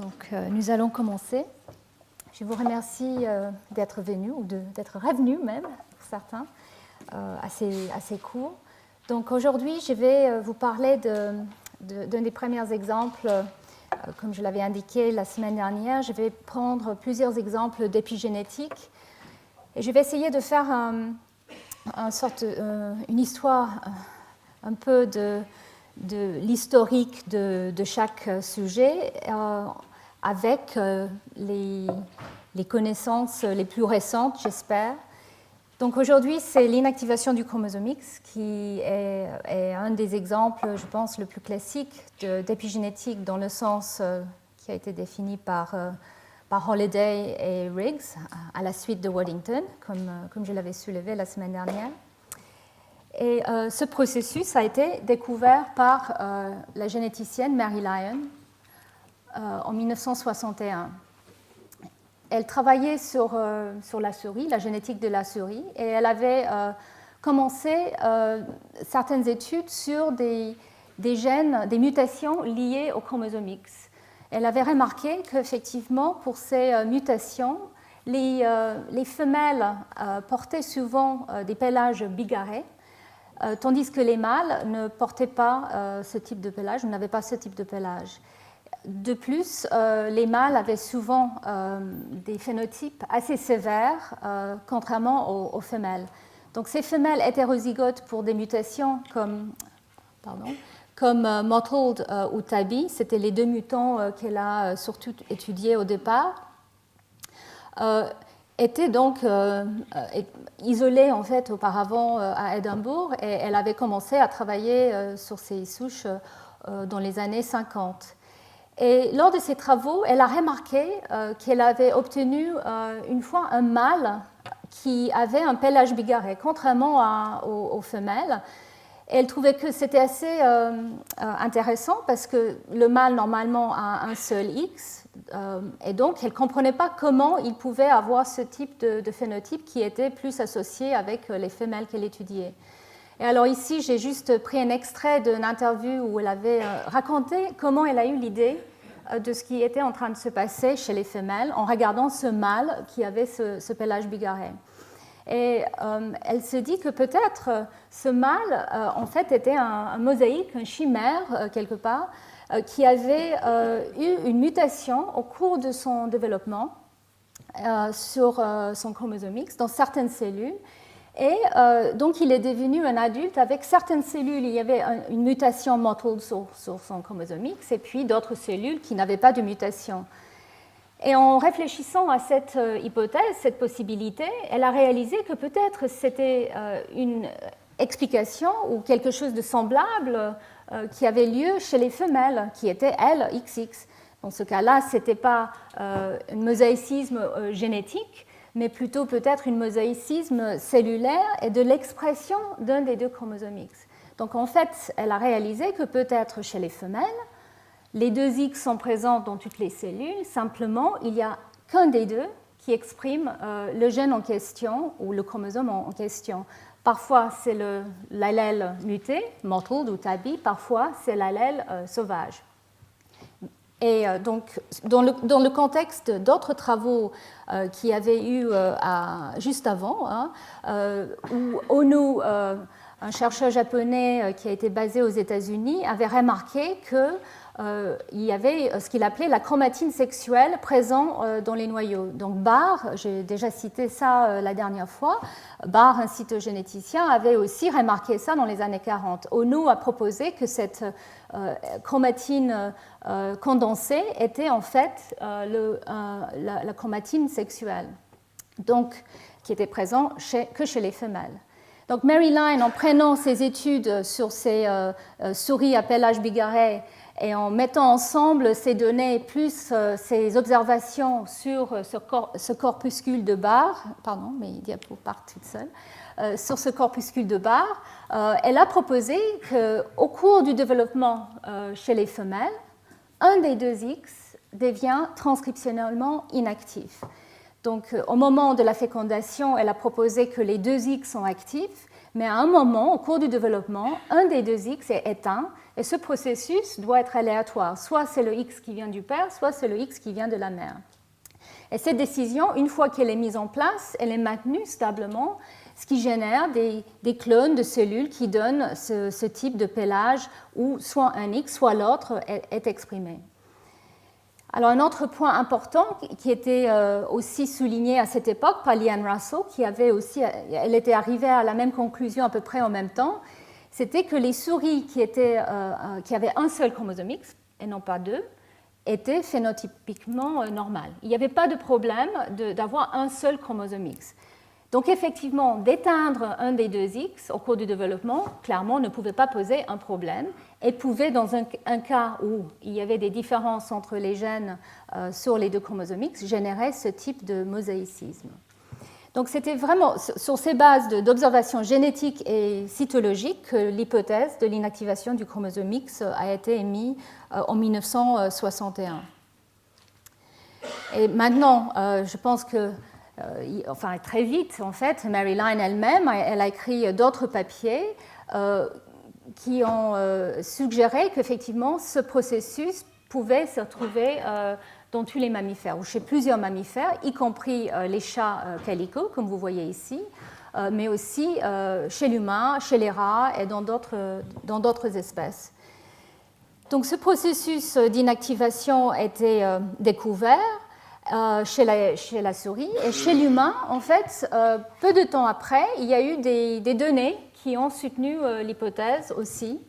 Donc, nous allons commencer. Je vous remercie d'être venu, ou d'être revenu même, pour certains, assez court. Donc, aujourd'hui, je vais vous parler d'un des premiers exemples. Comme je l'avais indiqué la semaine dernière, je vais prendre plusieurs exemples d'épigénétique et je vais essayer de faire une histoire un peu de l'historique de chaque sujet avec les connaissances les plus récentes, j'espère. Donc aujourd'hui, c'est l'inactivation du chromosome X qui est un des exemples, je pense, le plus classique d'épigénétique dans le sens qui a été défini par Holliday et Riggs à la suite de Waddington, comme je l'avais soulevé la semaine dernière. Et ce processus a été découvert par la généticienne Mary Lyon en 1961. Elle travaillait sur la souris, la génétique de la souris, et elle avait commencé certaines études sur des gènes, des mutations liées au chromosome X. Elle avait remarqué qu'effectivement, pour ces mutations, les femelles portaient souvent des pélages bigarrés, tandis que les mâles ne portaient pas ce type de pelage, n'avaient pas ce type de pelage. De plus, les mâles avaient souvent des phénotypes assez sévères, contrairement aux femelles. Donc, ces femelles hétérozygotes pour des mutations comme mottled ou tabby, c'était les deux mutants qu'elle a surtout étudiés au départ, étaient donc isolées en fait auparavant à Édimbourg, et elle avait commencé à travailler sur ces souches dans les années 50. Et lors de ses travaux, elle a remarqué qu'elle avait obtenu une fois un mâle qui avait un pelage bigarré, contrairement aux femelles. Et elle trouvait que c'était assez intéressant parce que le mâle, normalement, a un seul X. Et donc, elle ne comprenait pas comment il pouvait avoir ce type de phénotype qui était plus associé avec les femelles qu'elle étudiait. Et alors ici, j'ai juste pris un extrait d'une interview où elle avait raconté comment elle a eu l'idée de ce qui était en train de se passer chez les femelles en regardant ce mâle qui avait ce pelage bigarré. Et elle se dit que peut-être ce mâle, en fait, était un mosaïque, un chimère, quelque part, qui avait eu une mutation au cours de son développement sur son chromosome X dans certaines cellules. Et donc, il est devenu un adulte avec certaines cellules. Il y avait une mutation mottled sur son chromosome X et puis d'autres cellules qui n'avaient pas de mutation. Et en réfléchissant à cette hypothèse, cette possibilité, elle a réalisé que peut-être c'était une explication ou quelque chose de semblable qui avait lieu chez les femelles, qui étaient, elles, XX. Dans ce cas-là, ce n'était pas un mosaïcisme génétique, mais plutôt peut-être un mosaïcisme cellulaire et de l'expression d'un des deux chromosomes X. Donc en fait, elle a réalisé que peut-être chez les femelles, les deux X sont présents dans toutes les cellules, simplement il n'y a qu'un des deux qui exprime le gène en question ou le chromosome en question. Parfois c'est l'allèle muté, mottled ou tabby, parfois c'est l'allèle sauvage. Et donc, dans le contexte d'autres travaux qui avaient eu juste avant, où Onu, un chercheur japonais qui a été basé aux États-Unis, avait remarqué qu'il y avait ce qu'il appelait la chromatine sexuelle présente dans les noyaux. Donc Barr, j'ai déjà cité ça la dernière fois, Barr, un cytogénéticien, avait aussi remarqué ça dans les années 40. Onu a proposé que cette chromatine condensée était en fait la chromatine sexuelle, donc qui était présente que chez les femelles. Donc Mary Lyon, en prenant ses études sur ces souris à pelage bigarré et en mettant ensemble ces données plus ces observations sur ce corpuscule de Barr, pardon, mes diapos partent toutes seules, sur ce corpuscule de Barr, elle a proposé qu'au cours du développement chez les femelles, un des deux X devient transcriptionnellement inactif. Donc, au moment de la fécondation, elle a proposé que les deux X sont actifs, Mais à un moment, au cours du développement, un des deux X est éteint et ce processus doit être aléatoire. Soit c'est le X qui vient du père, soit c'est le X qui vient de la mère. Et cette décision, une fois qu'elle est mise en place, elle est maintenue stablement, ce qui génère des clones de cellules qui donnent ce type de pélage où soit un X, soit l'autre est exprimé. Alors un autre point important qui était aussi souligné à cette époque par Liane Russell, elle était arrivée à la même conclusion à peu près en même temps, c'était que les souris qui avaient un seul chromosome X, et non pas deux, étaient phénotypiquement normales. Il n'y avait pas de problème d'avoir un seul chromosome X. Donc effectivement, d'éteindre un des deux X au cours du développement, clairement, ne pouvait pas poser un problème et pouvait, dans un cas où il y avait des différences entre les gènes sur les deux chromosomes X, générer ce type de mosaïcisme. Donc c'était vraiment sur ces bases d'observations génétiques et cytologiques que l'hypothèse de l'inactivation du chromosome X a été émise en 1961. Et maintenant, je pense que très vite, en fait, Mary Lyon elle-même, elle a écrit d'autres papiers qui ont suggéré qu'effectivement, ce processus pouvait se retrouver dans tous les mammifères, ou chez plusieurs mammifères, y compris les chats calico, comme vous voyez ici, mais aussi chez l'humain, chez les rats et dans d'autres espèces. Donc ce processus d'inactivation a été découvert chez la souris. Et chez l'humain, en fait, peu de temps après, il y a eu des données qui ont soutenu l'hypothèse aussi.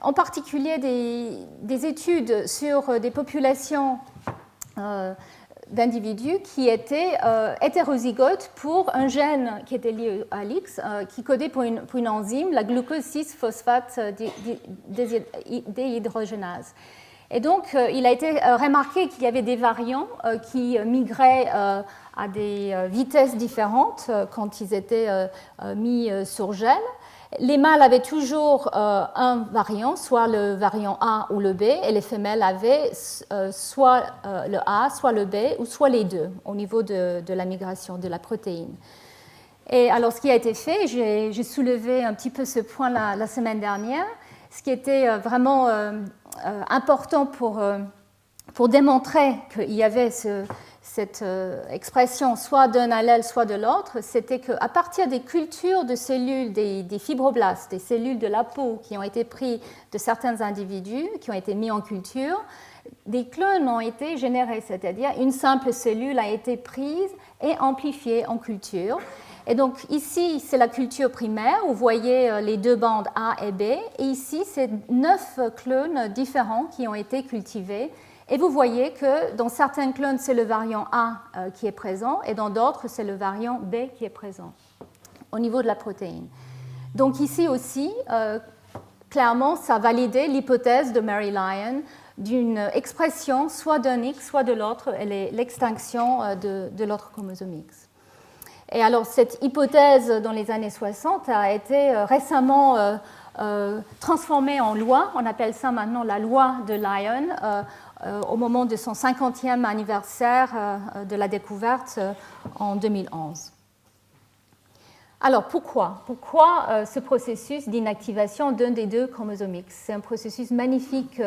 En particulier des études sur des populations d'individus qui étaient hétérozygotes pour un gène qui était lié à l'X, qui codait pour une enzyme, la glucose 6-phosphate déhydrogénase. Et donc, il a été remarqué qu'il y avait des variants qui migraient à des vitesses différentes quand ils étaient mis sur gel. Les mâles avaient toujours un variant, soit le variant A ou le B, et les femelles avaient soit le A, soit le B, ou soit les deux, au niveau de la migration de la protéine. Et alors, ce qui a été fait, j'ai soulevé un petit peu ce point la semaine dernière, ce qui était vraiment important pour démontrer qu'il y avait cette expression soit d'un allèle, soit de l'autre, c'était qu'à partir des cultures de cellules, des fibroblastes, des cellules de la peau qui ont été prises de certains individus, qui ont été mis en culture, des clones ont été générés, c'est-à-dire une simple cellule a été prise et amplifiée en culture. Et donc ici, c'est la culture primaire, vous voyez les deux bandes A et B, et ici, c'est 9 clones différents qui ont été cultivés. Et vous voyez que dans certains clones, c'est le variant A qui est présent, et dans d'autres, c'est le variant B qui est présent, au niveau de la protéine. Donc ici aussi, clairement, ça a validé l'hypothèse de Mary Lyon d'une expression soit d'un X, soit de l'autre, et l'extinction de l'autre chromosome X. Et alors, cette hypothèse, dans les années 60, a été récemment transformée en loi. On appelle ça maintenant la loi de Lyon, au moment de son 50e anniversaire de la découverte en 2011. Alors, pourquoi ce processus d'inactivation d'un des deux chromosomes X? C'est un processus magnifique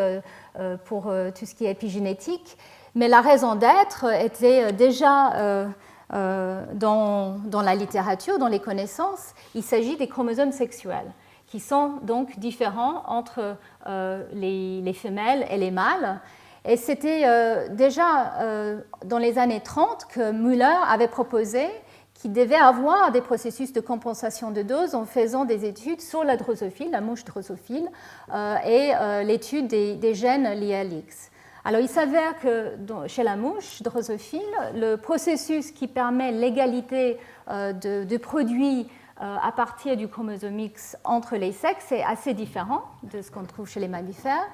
pour tout ce qui est épigénétique, mais la raison d'être était déjà dans la littérature, dans les connaissances. Il s'agit des chromosomes sexuels, qui sont donc différents entre les femelles et les mâles. Et c'était déjà dans les années 30 que Müller avait proposé qu'il devait avoir des processus de compensation de dose en faisant des études sur la drosophile, la mouche drosophile, et l'étude des gènes liés à l'X. Alors, il s'avère que chez la mouche drosophile, le processus qui permet l'égalité de produits à partir du chromosome X entre les sexes est assez différent de ce qu'on trouve chez les mammifères.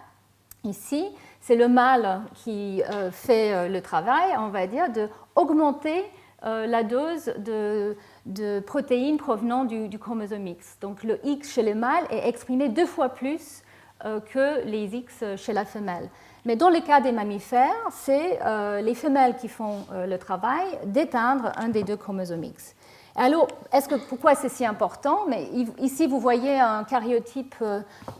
Ici, c'est le mâle qui fait le travail, on va dire, d'augmenter la dose de protéines provenant du chromosome X. Donc, le X chez les mâles est exprimé 2 fois plus que les X chez la femelle. Mais dans le cas des mammifères, c'est les femelles qui font le travail d'éteindre un des deux chromosomes X. Alors, pourquoi c'est si important? Mais ici, vous voyez un karyotype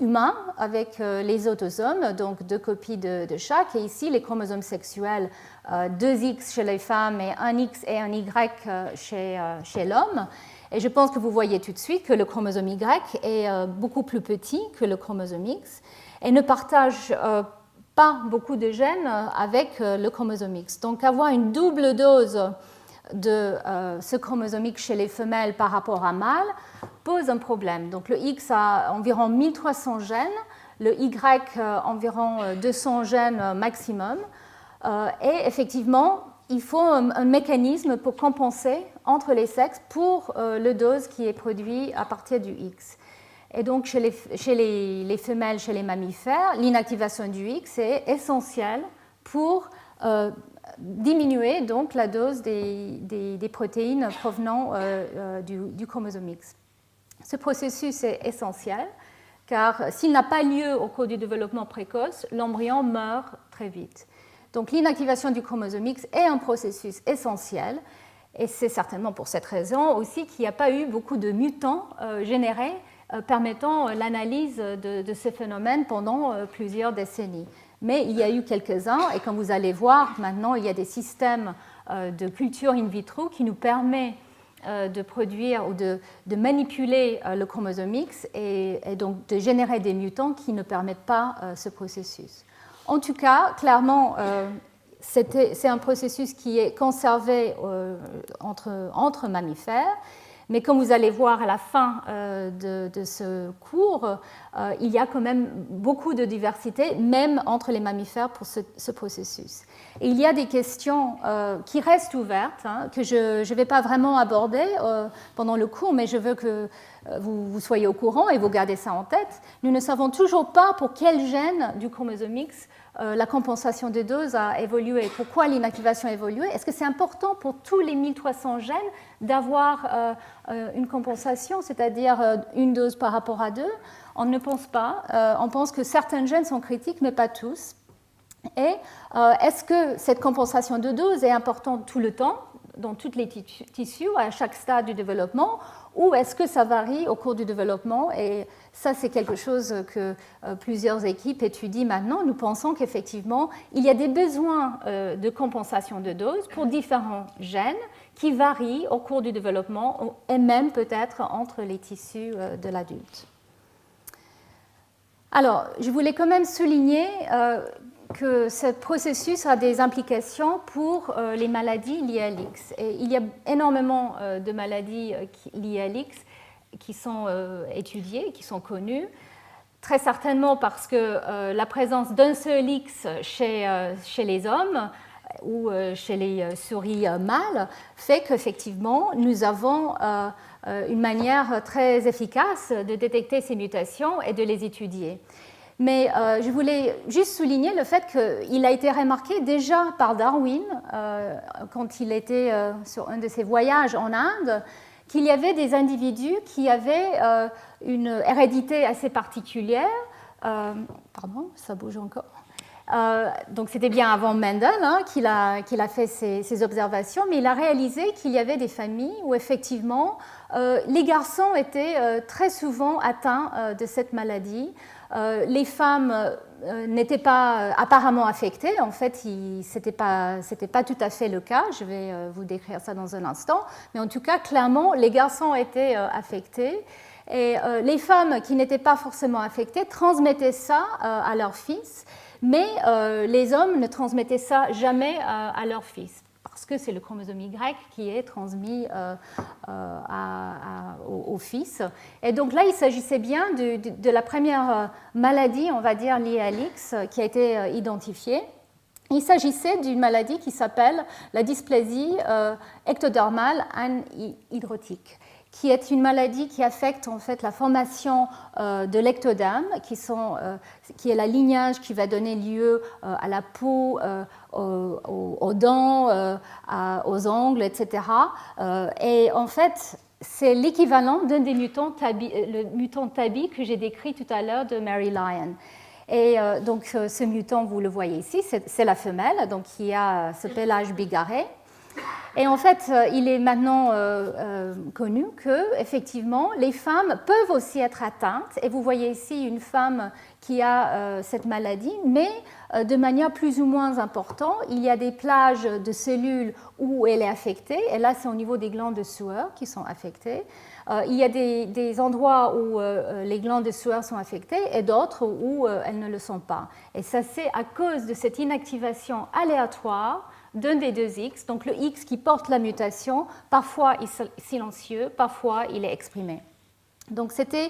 humain avec les autosomes, donc 2 copies de chaque. Et ici, les chromosomes sexuels, 2 X chez les femmes et un X et un Y chez l'homme. Et je pense que vous voyez tout de suite que le chromosome Y est beaucoup plus petit que le chromosome X et ne partage pas beaucoup de gènes avec le chromosome X. Donc, avoir une double dose de ce chromosome X chez les femelles par rapport à mâles pose un problème. Donc le X a environ 1300 gènes, le Y environ 200 gènes maximum. Et effectivement, il faut un mécanisme pour compenser entre les sexes pour le dose qui est produit à partir du X. Et donc chez les femelles, chez les mammifères, l'inactivation du X est essentielle pour diminuer donc la dose des protéines provenant du chromosome X. Ce processus est essentiel car s'il n'a pas lieu au cours du développement précoce, l'embryon meurt très vite. Donc l'inactivation du chromosome X est un processus essentiel et c'est certainement pour cette raison aussi qu'il n'y a pas eu beaucoup de mutants générés permettant l'analyse de ce phénomène pendant plusieurs décennies. Mais il y a eu quelques-uns, et comme vous allez voir, maintenant il y a des systèmes de culture in vitro qui nous permettent de produire ou de manipuler le chromosome X et donc de générer des mutants qui ne permettent pas ce processus. En tout cas, clairement, c'est un processus qui est conservé entre mammifères. Mais comme vous allez voir à la fin de ce cours, il y a quand même beaucoup de diversité, même entre les mammifères pour ce processus. Et il y a des questions qui restent ouvertes, que je ne vais pas vraiment aborder pendant le cours, mais je veux que vous soyez au courant et vous gardez ça en tête. Nous ne savons toujours pas pour quel gène du chromosome X la compensation de dose a évolué. Pourquoi l'inactivation a évolué? Est-ce que c'est important pour tous les 1300 gènes d'avoir une compensation, c'est-à-dire une dose par rapport à 2? On ne pense pas. On pense que certains gènes sont critiques, mais pas tous. Et est-ce que cette compensation de dose est importante tout le temps, dans tous les tissus, à chaque stade du développement, ou est-ce que ça varie au cours du développement? Et ça, c'est quelque chose que plusieurs équipes étudient maintenant. Nous pensons qu'effectivement, il y a des besoins de compensation de dose pour différents gènes qui varient au cours du développement et même peut-être entre les tissus de l'adulte. Alors, je voulais quand même souligner que ce processus a des implications pour les maladies liées à l'X. Et il y a énormément de maladies liées à l'X qui sont étudiées, qui sont connues, très certainement parce que la présence d'un seul X chez les hommes ou chez les souris mâles fait qu'effectivement, nous avons une manière très efficace de détecter ces mutations et de les étudier. Mais je voulais juste souligner le fait qu'il a été remarqué déjà par Darwin, quand il était sur un de ses voyages en Inde, qu'il y avait des individus qui avaient une hérédité assez particulière. Pardon, ça bouge encore. Donc c'était bien avant Mendel qu'il a fait ces observations, mais il a réalisé qu'il y avait des familles où effectivement les garçons étaient très souvent atteints de cette maladie. Les femmes n'étaient pas apparemment affectées. En fait, ce n'était pas tout à fait le cas. Je vais vous décrire ça dans un instant. Mais en tout cas, clairement, les garçons étaient affectés. Et les femmes qui n'étaient pas forcément affectées transmettaient ça à leurs fils. Mais les hommes ne transmettaient ça jamais à leurs fils, parce que c'est le chromosome Y qui est transmis au fils. Et donc là, il s'agissait bien de la première maladie, on va dire, liée à l'X, qui a été identifiée. Il s'agissait d'une maladie qui s'appelle la dysplasie ectodermale anhydrotique, qui est une maladie qui affecte en fait la formation de l'ectoderme, qui est la lignage qui va donner lieu à la peau, aux dents, aux ongles, etc. Et en fait, c'est l'équivalent d'un des mutants TABI, le mutant TABI que j'ai décrit tout à l'heure de Mary Lyon. Et donc ce mutant, vous le voyez ici, c'est la femelle, donc qui a ce pelage bigarré. Et en fait, il est maintenant connu que, effectivement, les femmes peuvent aussi être atteintes. Et vous voyez ici une femme qui a cette maladie, mais de manière plus ou moins importante. Il y a des plages de cellules où elle est affectée, et là, c'est au niveau des glandes de sueur qui sont affectées. Il y a des endroits où les glandes de sueur sont affectées et d'autres où elles ne le sont pas. Et ça, c'est à cause de cette inactivation aléatoire d'un des deux X, donc le X qui porte la mutation, parfois il est silencieux, parfois il est exprimé. Donc c'était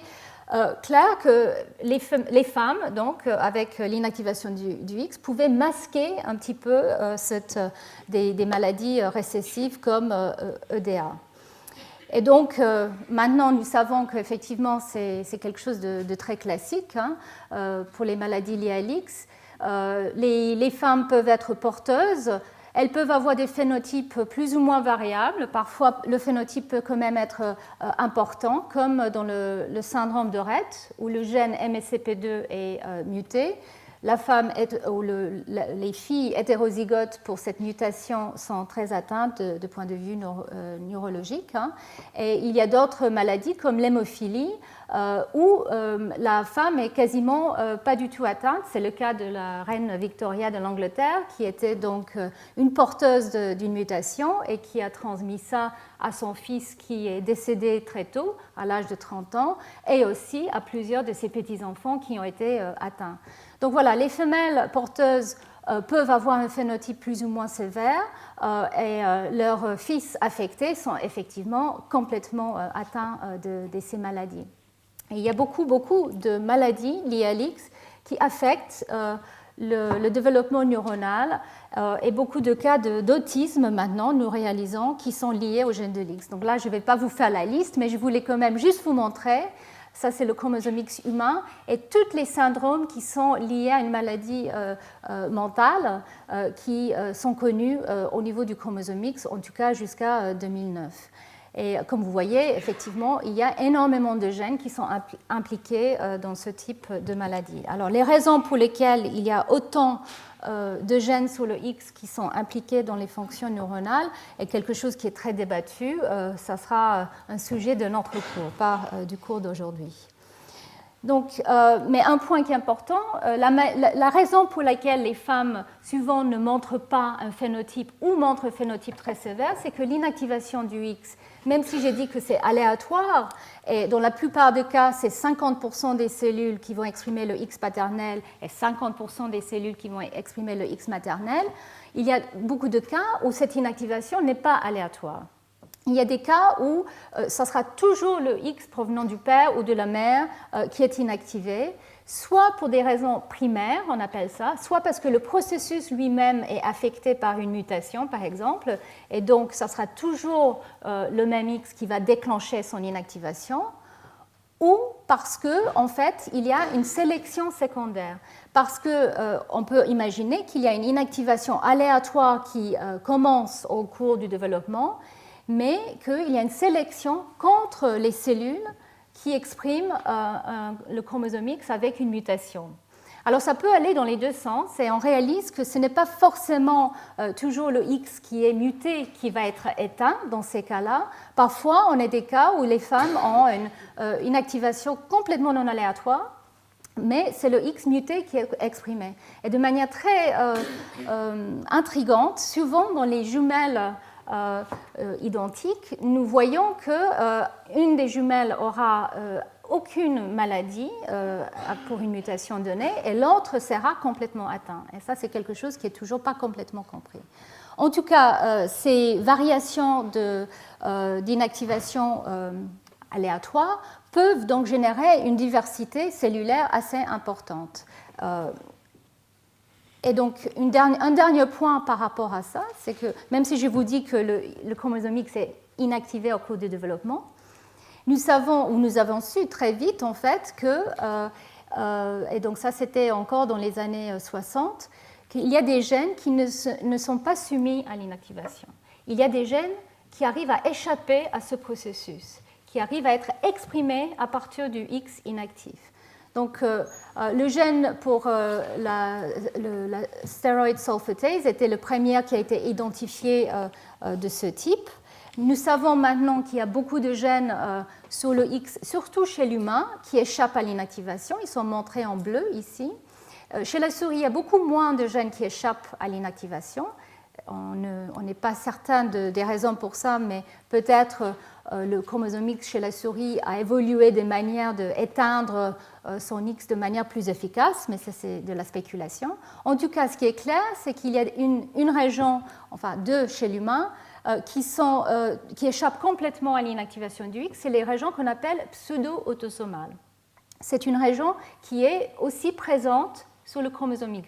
clair que les femmes, donc, avec l'inactivation du X, pouvaient masquer un petit peu des maladies récessives comme EDA. Et donc maintenant nous savons qu'effectivement c'est quelque chose de très classique pour les maladies liées à l'X. Les femmes peuvent être porteuses. Elles peuvent avoir des phénotypes plus ou moins variables. Parfois, le phénotype peut quand même être important, comme dans le syndrome de Rett, où le gène MSCP2 est muté. Les filles hétérozygotes pour cette mutation sont très atteintes de point de vue neurologique. Et il y a d'autres maladies comme l'hémophilie où la femme est quasiment pas du tout atteinte. C'est le cas de la reine Victoria de l'Angleterre qui était donc une porteuse d'une mutation et qui a transmis ça à son fils qui est décédé très tôt, à l'âge de 30 ans, et aussi à plusieurs de ses petits-enfants qui ont été atteints. Donc voilà, les femelles porteuses peuvent avoir un phénotype plus ou moins sévère et leurs fils affectés sont effectivement complètement atteints de ces maladies. Et il y a beaucoup de maladies liées à l'X qui affectent le développement neuronal et beaucoup de cas d'autisme maintenant, nous réalisons, qui sont liés au gène de l'X. Donc là, je ne vais pas vous faire la liste, mais je voulais quand même juste vous montrer. Ça, c'est le chromosome X humain et tous les syndromes qui sont liés à une maladie mentale qui sont connus au niveau du chromosome X, en tout cas jusqu'à 2009. Et comme vous voyez, effectivement, il y a énormément de gènes qui sont impliqués dans ce type de maladie. Alors, les raisons pour lesquelles il y a autant de gènes sur le X qui sont impliqués dans les fonctions neuronales est quelque chose qui est très débattu. Ça sera un sujet de notre cours, pas du cours d'aujourd'hui. Donc, mais un point qui est important, la raison pour laquelle les femmes souvent ne montrent pas un phénotype ou montrent un phénotype très sévère, c'est que l'inactivation du X, même si j'ai dit que c'est aléatoire, et dans la plupart des cas, c'est 50% des cellules qui vont exprimer le X paternel et 50% des cellules qui vont exprimer le X maternel, il y a beaucoup de cas où cette inactivation n'est pas aléatoire. Il y a des cas où ça sera toujours le X provenant du père ou de la mère qui est inactivé, soit pour des raisons primaires, on appelle ça, soit parce que le processus lui-même est affecté par une mutation, par exemple, et donc ça sera toujours le même X qui va déclencher son inactivation, ou parce qu'en fait, il y a une sélection secondaire. Parce qu'on peut imaginer qu'il y a une inactivation aléatoire qui commence au cours du développement, mais qu'il y a une sélection contre les cellules qui expriment le chromosome X avec une mutation. Alors ça peut aller dans les deux sens et on réalise que ce n'est pas forcément toujours le X qui est muté qui va être éteint dans ces cas-là. Parfois, on a des cas où les femmes ont une activation complètement non aléatoire, mais c'est le X muté qui est exprimé. Et de manière très intrigante, souvent dans les jumelles identiques, nous voyons qu'une des jumelles aura aucune maladie pour une mutation donnée et l'autre sera complètement atteint. Et ça, c'est quelque chose qui n'est toujours pas complètement compris. En tout cas, ces variations d'inactivation aléatoire peuvent donc générer une diversité cellulaire assez importante. Et donc, un dernier point par rapport à ça, c'est que même si je vous dis que le chromosome X est inactivé au cours du développement, nous avons su très vite en fait que, et donc ça c'était encore dans les années 60, qu'il y a des gènes qui ne sont pas soumis à l'inactivation. Il y a des gènes qui arrivent à échapper à ce processus, qui arrivent à être exprimés à partir du X inactif. Donc, le gène pour la stéroïde sulfatase était le premier qui a été identifié de ce type. Nous savons maintenant qu'il y a beaucoup de gènes sur le X, surtout chez l'humain, qui échappent à l'inactivation. Ils sont montrés en bleu ici. Chez la souris, il y a beaucoup moins de gènes qui échappent à l'inactivation. On n'est pas certain des raisons pour ça, mais peut-être le chromosome X chez la souris a évolué de manière d'éteindre son X de manière plus efficace, mais ça c'est de la spéculation. En tout cas, ce qui est clair, c'est qu'il y a une région, enfin deux chez l'humain, qui échappent complètement à l'inactivation du X, c'est les régions qu'on appelle pseudo-autosomales. C'est une région qui est aussi présente sur le chromosome Y.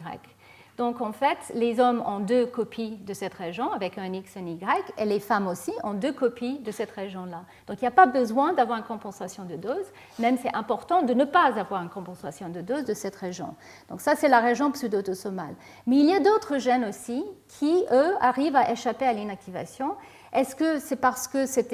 Donc, en fait, les hommes ont deux copies de cette région avec un X et un Y, et les femmes aussi ont deux copies de cette région-là. Donc, il n'y a pas besoin d'avoir une compensation de dose, même c'est important de ne pas avoir une compensation de dose de cette région. Donc, ça, c'est la région pseudo-autosomale. Mais il y a d'autres gènes aussi qui, eux, arrivent à échapper à l'inactivation. Est-ce que c'est parce que c'est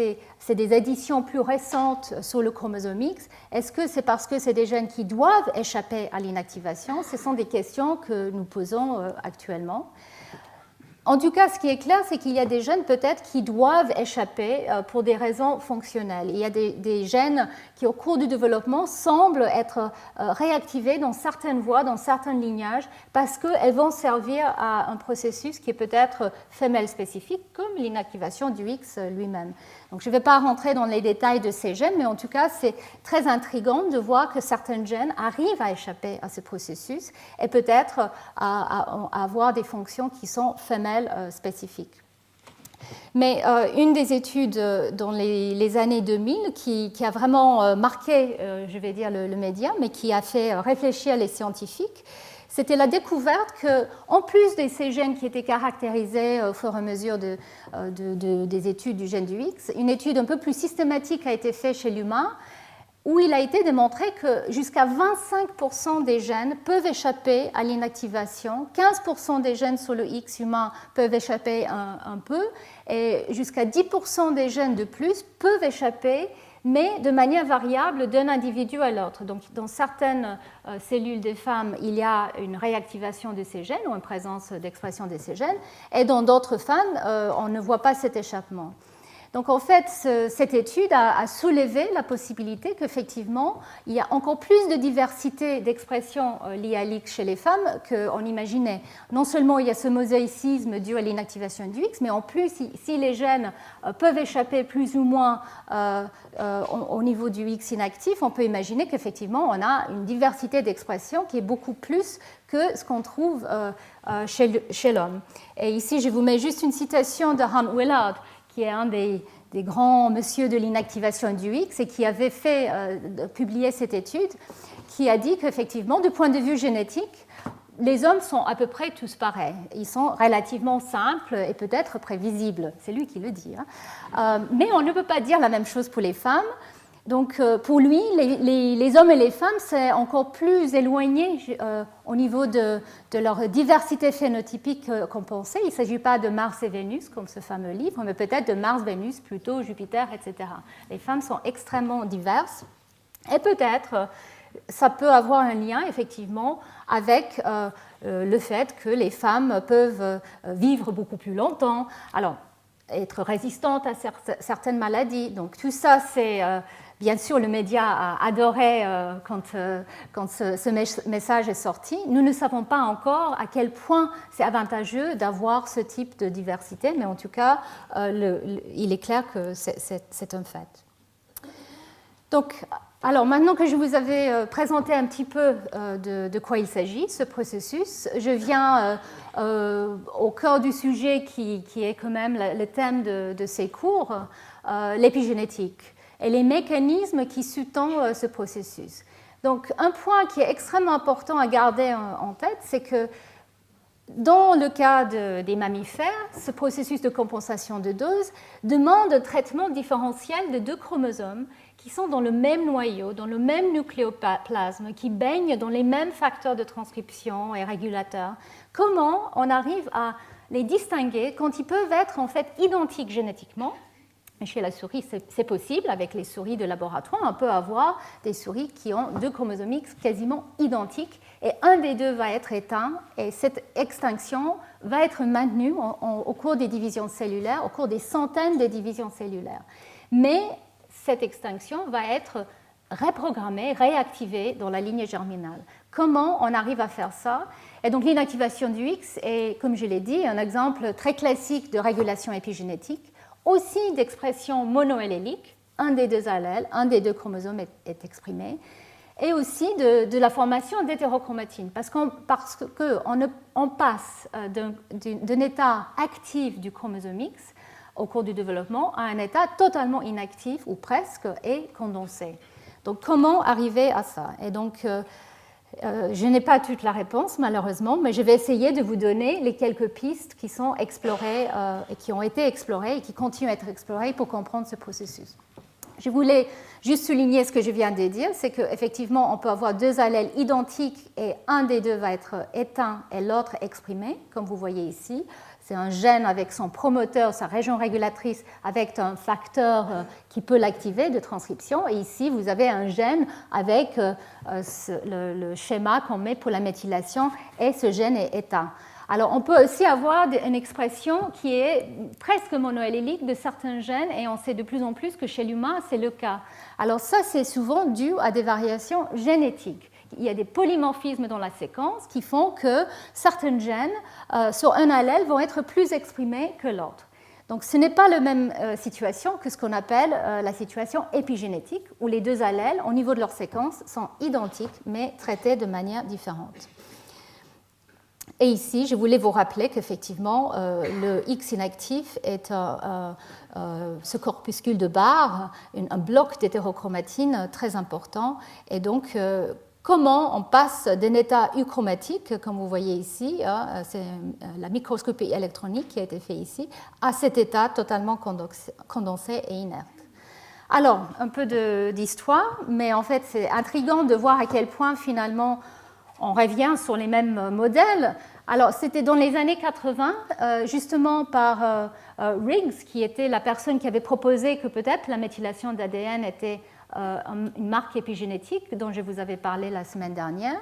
des additions plus récentes sur le chromosome X? Est-ce que c'est parce que c'est des gènes qui doivent échapper à l'inactivation? Ce sont des questions que nous posons actuellement. En tout cas, ce qui est clair, c'est qu'il y a des gènes peut-être qui doivent échapper pour des raisons fonctionnelles. Il y a des gènes qui, au cours du développement, semblent être réactivés dans certaines voies, dans certains lignages, parce qu'elles vont servir à un processus qui est peut-être femelle spécifique, comme l'inactivation du X lui-même. Donc, je ne vais pas rentrer dans les détails de ces gènes, mais en tout cas, c'est très intriguant de voir que certains gènes arrivent à échapper à ce processus et peut-être à avoir des fonctions qui sont femelles spécifiques. Mais une des études dans les années 2000 qui a vraiment marqué, je vais dire, le média, mais qui a fait réfléchir les scientifiques, c'était la découverte qu'en plus de ces gènes qui étaient caractérisés au fur et à mesure des études du gène du X, une étude un peu plus systématique a été faite chez l'humain, où il a été démontré que jusqu'à 25% des gènes peuvent échapper à l'inactivation, 15% des gènes sur le X humain peuvent échapper un peu, et jusqu'à 10% des gènes de plus peuvent échapper, mais de manière variable d'un individu à l'autre. Donc, dans certaines cellules des femmes, il y a une réactivation de ces gènes ou une présence d'expression de ces gènes, et dans d'autres femmes, on ne voit pas cet échappement. Donc, en fait, cette étude a soulevé la possibilité qu'effectivement, il y a encore plus de diversité d'expression liée à l'X chez les femmes qu'on imaginait. Non seulement il y a ce mosaïcisme dû à l'inactivation du X, mais en plus, si les gènes peuvent échapper plus ou moins au niveau du X inactif, on peut imaginer qu'effectivement, on a une diversité d'expression qui est beaucoup plus que ce qu'on trouve chez l'homme. Et ici, je vous mets juste une citation de Hunt Willard, qui est un des grands messieurs de l'inactivation du X et qui avait publié cette étude, qui a dit qu'effectivement, du point de vue génétique, les hommes sont à peu près tous pareils. Ils sont relativement simples et peut-être prévisibles. C'est lui qui le dit. Mais on ne peut pas dire la même chose pour les femmes. Donc, pour lui, les hommes et les femmes, c'est encore plus éloigné au niveau de leur diversité phénotypique qu'on pensait. Il ne s'agit pas de Mars et Vénus, comme ce fameux livre, mais peut-être de Mars, Vénus, Pluto, Jupiter, etc. Les femmes sont extrêmement diverses. Et peut-être, ça peut avoir un lien, effectivement, avec le fait que les femmes peuvent vivre beaucoup plus longtemps, alors être résistantes à certaines maladies. Donc, tout ça, c'est... Bien sûr, le média a adoré quand ce message est sorti. Nous ne savons pas encore à quel point c'est avantageux d'avoir ce type de diversité, mais en tout cas, il est clair que c'est un fait. Donc, alors maintenant que je vous avais présenté un petit peu de quoi il s'agit, ce processus, je viens au cœur du sujet qui est quand même le thème de ces cours, l'épigénétique et les mécanismes qui sous-tendent ce processus. Donc, un point qui est extrêmement important à garder en tête, c'est que dans le cas des mammifères, ce processus de compensation de dose demande un traitement différentiel de deux chromosomes qui sont dans le même noyau, dans le même nucléoplasme, qui baignent dans les mêmes facteurs de transcription et régulateurs. Comment on arrive à les distinguer quand ils peuvent être en fait identiques génétiquement, Mais chez la souris, c'est possible. Avec les souris de laboratoire, on peut avoir des souris qui ont 2 chromosomes X quasiment identiques et un des deux va être éteint et cette extinction va être maintenue au cours des divisions cellulaires, au cours des centaines de divisions cellulaires. Mais cette extinction va être reprogrammée, réactivée dans la lignée germinale. Comment on arrive à faire ça? Et donc l'inactivation du X est, comme je l'ai dit, un exemple très classique de régulation épigénétique, aussi d'expression monoallélique, un des deux allèles, un des deux chromosomes est exprimé, et aussi de la formation d'hétérochromatine, parce qu'on passe d'un état actif du chromosome X au cours du développement à un état totalement inactif, ou presque, et condensé. Donc comment arriver à ça? Et donc, je n'ai pas toute la réponse, malheureusement, mais je vais essayer de vous donner les quelques pistes qui sont explorées et qui ont été explorées et qui continuent à être explorées pour comprendre ce processus. Je voulais juste souligner ce que je viens de dire, c'est qu'effectivement, on peut avoir 2 allèles identiques et un des deux va être éteint et l'autre exprimé, comme vous voyez ici. C'est un gène avec son promoteur, sa région régulatrice, avec un facteur qui peut l'activer de transcription. Et ici, vous avez un gène avec le schéma qu'on met pour la méthylation et ce gène est éteint. Alors, on peut aussi avoir une expression qui est presque monoallélique de certains gènes et on sait de plus en plus que chez l'humain, c'est le cas. Alors ça, c'est souvent dû à des variations génétiques. Il y a des polymorphismes dans la séquence qui font que certains gènes sur un allèle vont être plus exprimés que l'autre. Donc ce n'est pas la même situation que ce qu'on appelle la situation épigénétique, où les 2 allèles, au niveau de leur séquence, sont identiques mais traités de manière différente. Et ici, je voulais vous rappeler qu'effectivement, le X inactif est ce corpuscule de barres, un bloc d'hétérochromatine très important. Et donc, comment on passe d'un état euchromatique, comme vous voyez ici, c'est la microscopie électronique qui a été faite ici, à cet état totalement condensé et inerte. Alors, un peu d'histoire, mais en fait, c'est intriguant de voir à quel point finalement on revient sur les mêmes modèles. Alors, c'était dans les années 80, justement par Riggs, qui était la personne qui avait proposé que peut-être la méthylation d'ADN était une marque épigénétique dont je vous avais parlé la semaine dernière.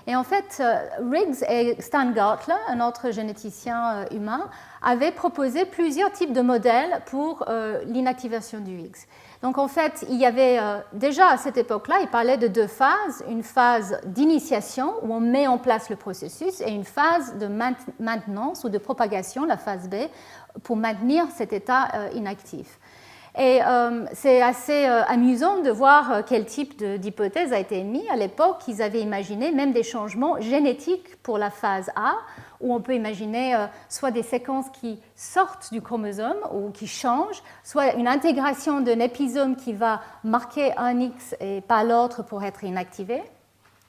Et en fait, Riggs et Stan Gartler, un autre généticien humain, avaient proposé plusieurs types de modèles pour l'inactivation du X. Donc en fait, il y avait déjà à cette époque-là, il parlait de 2 phases, une phase d'initiation où on met en place le processus et une phase de maintenance ou de propagation, la phase B, pour maintenir cet état inactif. Et c'est assez amusant de voir quel type d'hypothèse a été émis. À l'époque, ils avaient imaginé même des changements génétiques pour la phase A, où on peut imaginer soit des séquences qui sortent du chromosome ou qui changent, soit une intégration d'un épisome qui va marquer un X et pas l'autre pour être inactivé.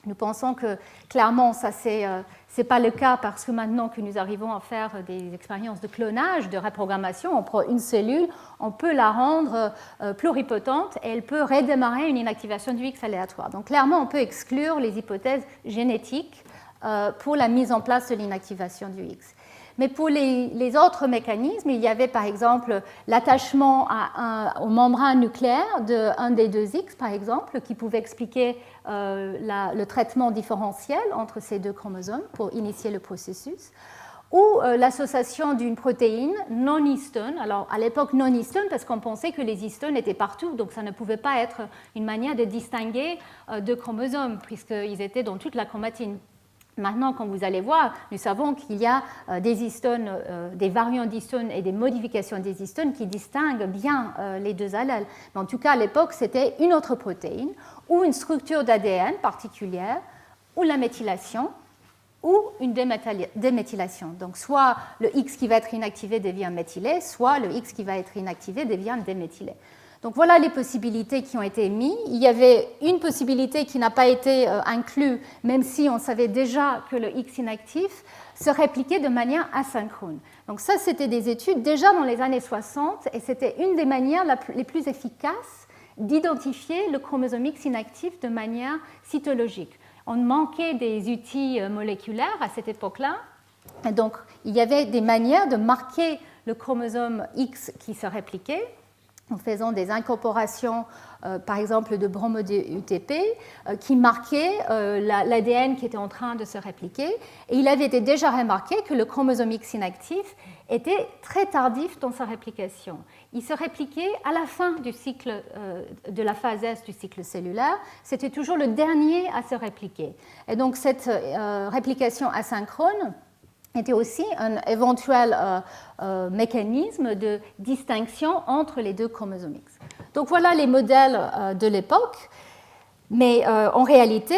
Nous pensons que clairement, ça c'est pas le cas parce que maintenant que nous arrivons à faire des expériences de clonage, de reprogrammation, on prend une cellule, on peut la rendre pluripotente et elle peut redémarrer une inactivation du X aléatoire. Donc clairement, on peut exclure les hypothèses génétiques pour la mise en place de l'inactivation du X. Mais pour les autres mécanismes, il y avait par exemple l'attachement aux membranes nucléaires d'un des 2 X, par exemple, qui pouvait expliquer le traitement différentiel entre ces 2 chromosomes pour initier le processus, ou l'association d'une protéine non histone. Alors à l'époque non histone parce qu'on pensait que les histones étaient partout, donc ça ne pouvait pas être une manière de distinguer 2 chromosomes puisqu'ils étaient dans toute la chromatine. Maintenant, comme vous allez voir, nous savons qu'il y a des histones, des variants d'histones et des modifications des histones qui distinguent bien les 2 allèles. Mais en tout cas, à l'époque, c'était une autre protéine ou une structure d'ADN particulière ou la méthylation ou une déméthylation. Donc, soit le X qui va être inactivé devient méthylé, soit le X qui va être inactivé devient déméthylé. Donc voilà les possibilités qui ont été émises. Il y avait une possibilité qui n'a pas été inclue, même si on savait déjà que le X inactif se répliquait de manière asynchrone. Donc ça, c'était des études déjà dans les années 60 et c'était une des manières les plus efficaces d'identifier le chromosome X inactif de manière cytologique. On manquait des outils moléculaires à cette époque-là. Et donc, il y avait des manières de marquer le chromosome X qui se répliquait en faisant des incorporations, par exemple, de bromo-UTP, qui marquaient l'ADN qui était en train de se répliquer. Et il avait été déjà remarqué que le chromosome X inactif était très tardif dans sa réplication. Il se répliquait à la fin du cycle, de la phase S du cycle cellulaire. C'était toujours le dernier à se répliquer. Et donc, cette réplication asynchrone était aussi un éventuel mécanisme de distinction entre les deux chromosomes X. Donc voilà les modèles de l'époque, mais en réalité,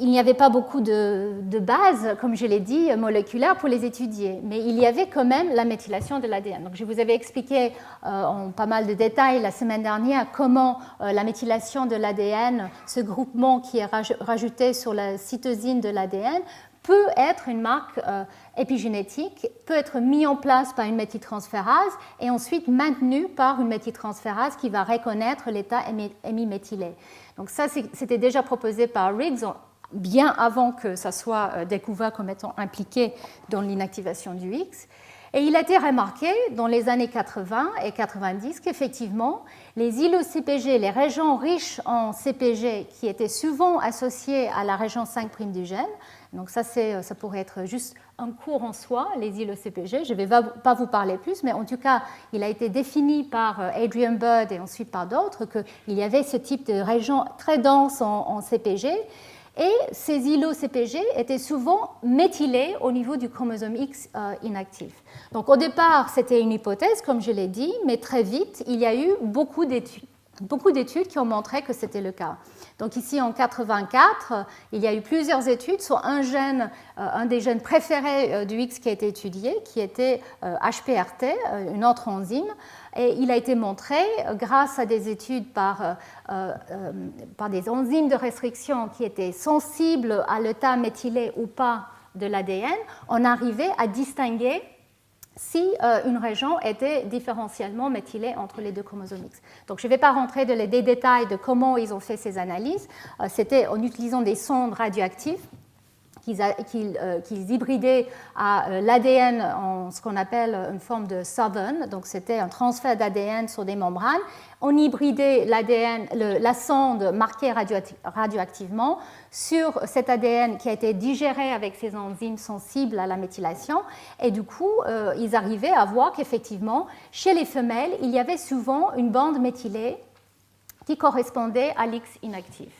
il n'y avait pas beaucoup de bases, comme je l'ai dit, moléculaires pour les étudier, mais il y avait quand même la méthylation de l'ADN. Donc je vous avais expliqué en pas mal de détails la semaine dernière comment la méthylation de l'ADN, ce groupement qui est rajouté sur la cytosine de l'ADN, peut être une marque épigénétique, peut être mis en place par une méthyltransférase et ensuite maintenu par une méthyltransférase qui va reconnaître l'état hémiméthylé. Donc ça, c'était déjà proposé par Riggs bien avant que ça soit découvert comme étant impliqué dans l'inactivation du X. Et il a été remarqué dans les années 80 et 90 qu'effectivement, les îlots CPG, les régions riches en CPG qui étaient souvent associées à la région 5' du gène, donc ça pourrait être juste un cours en soi, les îlots CPG, je ne vais pas vous parler plus, mais en tout cas, il a été défini par Adrian Bird et ensuite par d'autres qu'il y avait ce type de région très dense en CPG. Et ces îlots CPG étaient souvent méthylés au niveau du chromosome X inactif. Donc au départ, c'était une hypothèse, comme je l'ai dit, mais très vite, il y a eu beaucoup d'études qui ont montré que c'était le cas. Donc ici, en 1984, il y a eu plusieurs études sur un gène, un des gènes préférés du X qui a été étudié, qui était HPRT, une autre enzyme. Et il a été montré, grâce à des études par des enzymes de restriction qui étaient sensibles à l'état méthylé ou pas de l'ADN, on arrivait à distinguer si une région était différentiellement méthylée entre les deux chromosomes X. Donc je ne vais pas rentrer dans les détails de comment ils ont fait ces analyses. C'était en utilisant des sondes radioactives qu'ils hybridaient à l'ADN en ce qu'on appelle une forme de Southern, donc c'était un transfert d'ADN sur des membranes. On hybridait l'ADN, la sonde marquée radioactivement sur cet ADN qui a été digéré avec ces enzymes sensibles à la méthylation, et du coup, ils arrivaient à voir qu'effectivement, chez les femelles, il y avait souvent une bande méthylée qui correspondait à l'X inactif.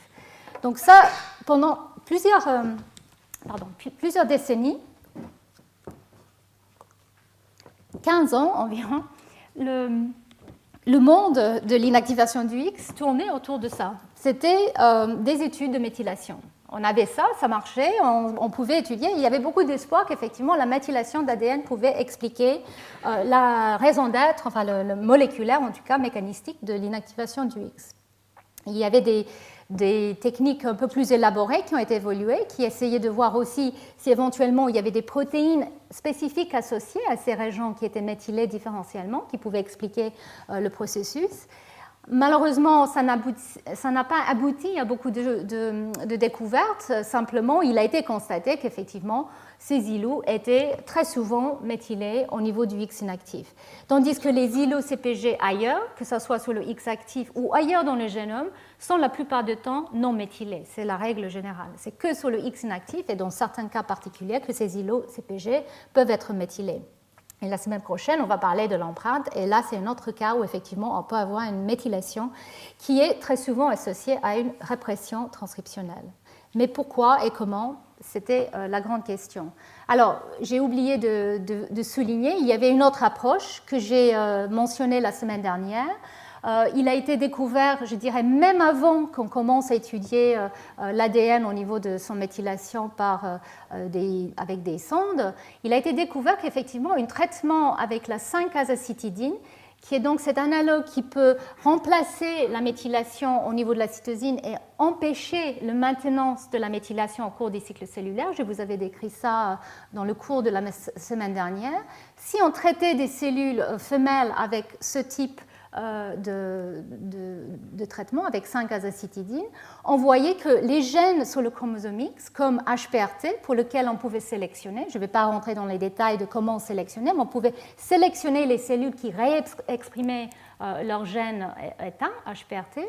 Donc ça, pendant plusieurs décennies, 15 ans environ, le monde de l'inactivation du X tournait autour de ça. C'était des études de méthylation. On avait ça, ça marchait, on pouvait étudier. Il y avait beaucoup d'espoir qu'effectivement la méthylation d'ADN pouvait expliquer la raison d'être, enfin le moléculaire en tout cas mécanistique de l'inactivation du X. Il y avait des techniques un peu plus élaborées qui ont été évoluées, qui essayaient de voir aussi si éventuellement il y avait des protéines spécifiques associées à ces régions qui étaient méthylées différentiellement, qui pouvaient expliquer le processus. Malheureusement, ça n'a pas abouti à beaucoup de découvertes. Simplement, il a été constaté qu'effectivement, ces îlots étaient très souvent méthylés au niveau du X inactif. Tandis que les îlots CPG ailleurs, que ce soit sur le X actif ou ailleurs dans le génome, sont la plupart du temps non méthylés. C'est la règle générale. C'est que sur le X inactif et dans certains cas particuliers que ces îlots CPG peuvent être méthylés. Et la semaine prochaine, on va parler de l'empreinte. Et là, c'est un autre cas où, effectivement, on peut avoir une méthylation qui est très souvent associée à une répression transcriptionnelle. Mais pourquoi et comment ? C'était la grande question. Alors, j'ai oublié de souligner, il y avait une autre approche que j'ai mentionnée la semaine dernière. Il a été découvert, je dirais, même avant qu'on commence à étudier l'ADN au niveau de son méthylation avec des sondes. Il a été découvert qu'effectivement, un traitement avec la 5-azacitidine, qui est donc cet analogue qui peut remplacer la méthylation au niveau de la cytosine et empêcher la maintenance de la méthylation au cours des cycles cellulaires. Je vous avais décrit ça dans le cours de la semaine dernière. Si on traitait des cellules femelles avec ce type de traitement avec 5-azacitidine, on voyait que les gènes sur le chromosome X, comme HPRT, pour lequel on pouvait sélectionner, je ne vais pas rentrer dans les détails de comment on sélectionnait, mais on pouvait sélectionner les cellules qui réexprimaient leur gène éteint, HPRT,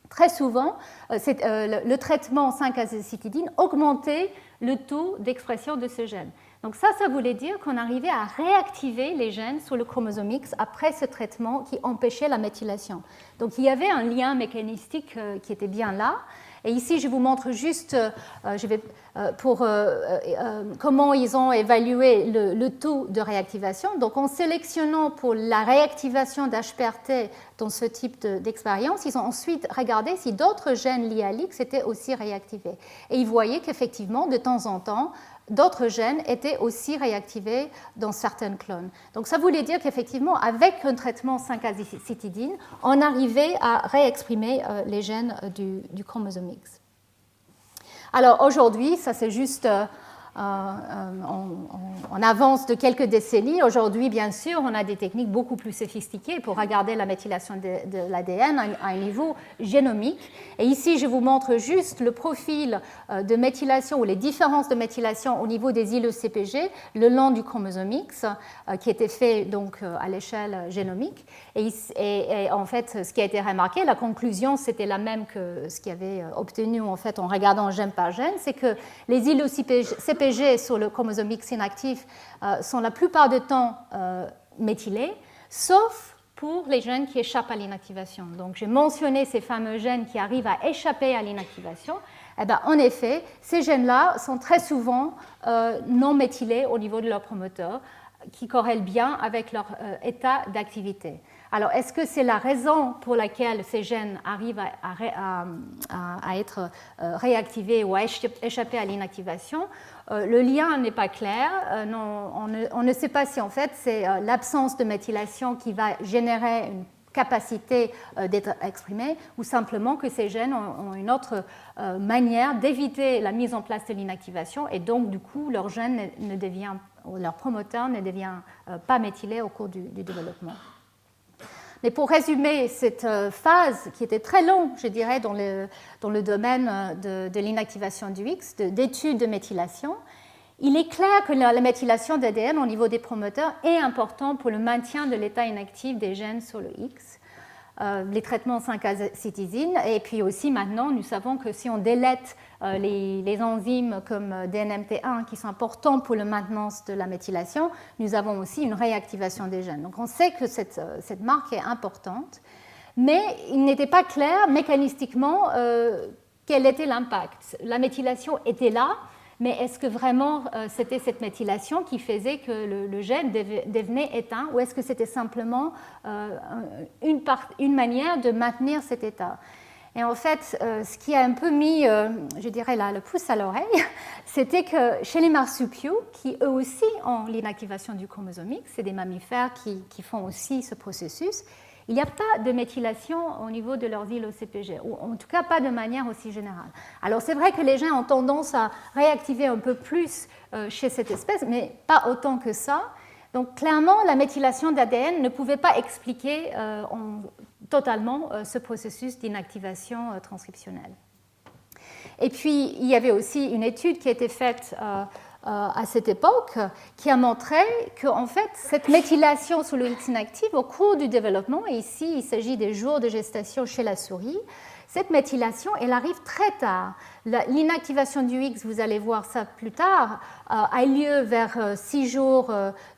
très souvent, le traitement 5-acétidine augmentait le taux d'expression de ce gène. Donc ça voulait dire qu'on arrivait à réactiver les gènes sur le chromosome X après ce traitement qui empêchait la méthylation. Donc il y avait un lien mécanistique qui était bien là. Et ici, je vous montre juste comment ils ont évalué le taux de réactivation. Donc en sélectionnant pour la réactivation d'HPRT dans ce type d'expérience, ils ont ensuite regardé si d'autres gènes liés à l'X étaient aussi réactivés. Et ils voyaient qu'effectivement, de temps en temps, d'autres gènes étaient aussi réactivés dans certains clones. Donc ça voulait dire qu'effectivement, avec un traitement 5-acétidine, on arrivait à réexprimer les gènes du chromosome X. Alors aujourd'hui, ça c'est juste en avance de quelques décennies. Aujourd'hui, bien sûr, on a des techniques beaucoup plus sophistiquées pour regarder la méthylation de l'ADN à un niveau génomique. Et ici, je vous montre juste le profil de méthylation ou les différences de méthylation au niveau des îlots CPG le long du chromosome X, qui était fait donc à l'échelle génomique. Et en fait, ce qui a été remarqué, la conclusion, c'était la même que ce qu'il y avait obtenu en fait en regardant gène par gène, c'est que les îlots CPG sur le chromosome X inactif sont la plupart du temps méthylés, sauf pour les gènes qui échappent à l'inactivation. Donc, j'ai mentionné ces fameux gènes qui arrivent à échapper à l'inactivation. Eh bien, en effet, ces gènes-là sont très souvent non méthylés au niveau de leur promoteur, qui corrèlent bien avec leur état d'activité. Alors, est-ce que c'est la raison pour laquelle ces gènes arrivent à être réactivés ou à échapper à l'inactivation? Le lien n'est pas clair. On ne sait pas si en fait c'est l'absence de méthylation qui va générer une capacité d'être exprimée ou simplement que ces gènes ont une autre manière d'éviter la mise en place de l'inactivation et donc du coup leur gène ne devient, leur promoteur ne devient pas méthylé au cours du développement. Mais pour résumer cette phase qui était très longue, je dirais, dans le domaine de l'inactivation du X, d'études de méthylation, il est clair que la méthylation d'ADN au niveau des promoteurs est importante pour le maintien de l'état inactif des gènes sur le X. Les traitements 5-acétidine, et puis aussi maintenant, nous savons que si on délète les enzymes comme DNMT1 qui sont importants pour la maintenance de la méthylation, nous avons aussi une réactivation des gènes. Donc on sait que cette marque est importante, mais il n'était pas clair mécanistiquement quel était l'impact. La méthylation était là, mais est-ce que vraiment c'était cette méthylation qui faisait que le gène devenait éteint ou est-ce que c'était simplement une manière de maintenir cet état? Et en fait, ce qui a un peu mis, je dirais là, le pouce à l'oreille, c'était que chez les marsupiaux, qui eux aussi ont l'inactivation du chromosome X, c'est des mammifères qui font aussi ce processus, il n'y a pas de méthylation au niveau de leurs îlots CPG, ou en tout cas pas de manière aussi générale. Alors c'est vrai que les gens ont tendance à réactiver un peu plus chez cette espèce, mais pas autant que ça. Donc clairement, la méthylation d'ADN ne pouvait pas expliquer totalement ce processus d'inactivation transcriptionnelle. Et puis il y avait aussi une étude qui a été faite à cette époque, qui a montré qu'en fait, cette méthylation sur le X inactif au cours du développement, et ici il s'agit des jours de gestation chez la souris, cette méthylation, elle arrive très tard. L'inactivation du X, vous allez voir ça plus tard, a lieu vers 6 jours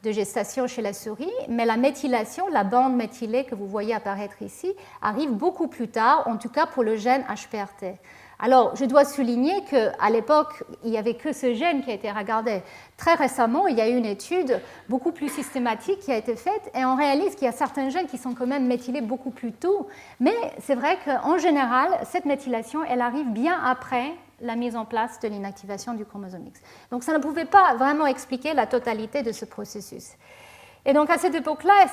de gestation chez la souris, mais la méthylation, la bande méthylée que vous voyez apparaître ici, arrive beaucoup plus tard, en tout cas pour le gène HPRT. Alors, je dois souligner qu'à l'époque, il n'y avait que ce gène qui a été regardé. Très récemment, il y a eu une étude beaucoup plus systématique qui a été faite et on réalise qu'il y a certains gènes qui sont quand même méthylés beaucoup plus tôt. Mais c'est vrai qu'en général, cette méthylation, elle arrive bien après la mise en place de l'inactivation du chromosome X. Donc, ça ne pouvait pas vraiment expliquer la totalité de ce processus. Et donc, à cette époque-là,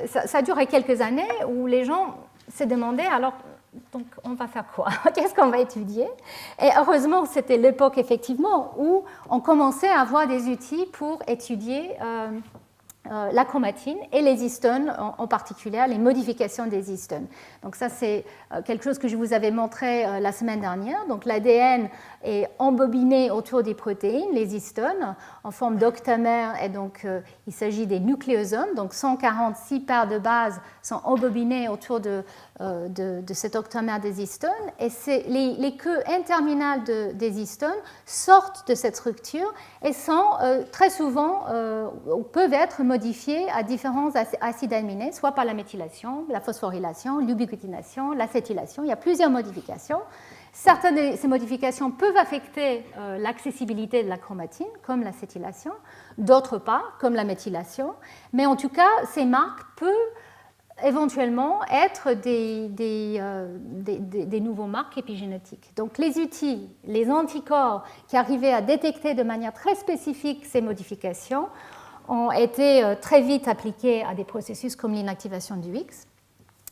ça a duré quelques années où les gens se demandaient alors, donc, on va faire quoi? Qu'est-ce qu'on va étudier? Et heureusement, c'était l'époque, effectivement, où on commençait à avoir des outils pour étudier la chromatine et les histones, en particulier les modifications des histones. Donc ça, c'est quelque chose que je vous avais montré la semaine dernière. Donc l'ADN est embobiné autour des protéines, les histones, en forme d'octamère, et donc il s'agit des nucléosomes. Donc 146 paires de bases sont embobinées autour de cet octamère des histones, et les queues interminales des histones sortent de cette structure et sont très souvent, peuvent être modifiées à différents acides aminés, soit par la méthylation, la phosphorylation, l'ubiquitination, l'acétylation. Il y a plusieurs modifications. Certaines de ces modifications peuvent affecter l'accessibilité de la chromatine, comme l'acétylation, d'autres pas, comme la méthylation, mais en tout cas, ces marques peuvent éventuellement être des nouveaux marques épigénétiques. Donc les outils, les anticorps qui arrivaient à détecter de manière très spécifique ces modifications ont été très vite appliqués à des processus comme l'inactivation du X.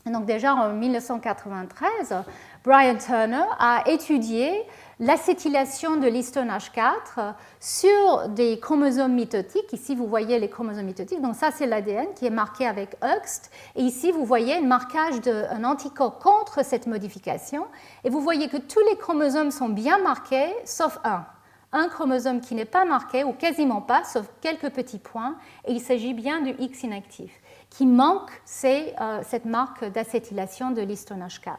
Et donc déjà en 1993, Brian Turner a étudié l'acétylation de l'histone H4 sur des chromosomes mitotiques. Ici, vous voyez les chromosomes mitotiques. Donc ça, c'est l'ADN qui est marqué avec UXT. Et ici, vous voyez un marquage d'un anticorps contre cette modification. Et vous voyez que tous les chromosomes sont bien marqués, sauf un. Un chromosome qui n'est pas marqué, ou quasiment pas, sauf quelques petits points. Et il s'agit bien du X inactif, qui manque cette marque d'acétylation de l'histone H4.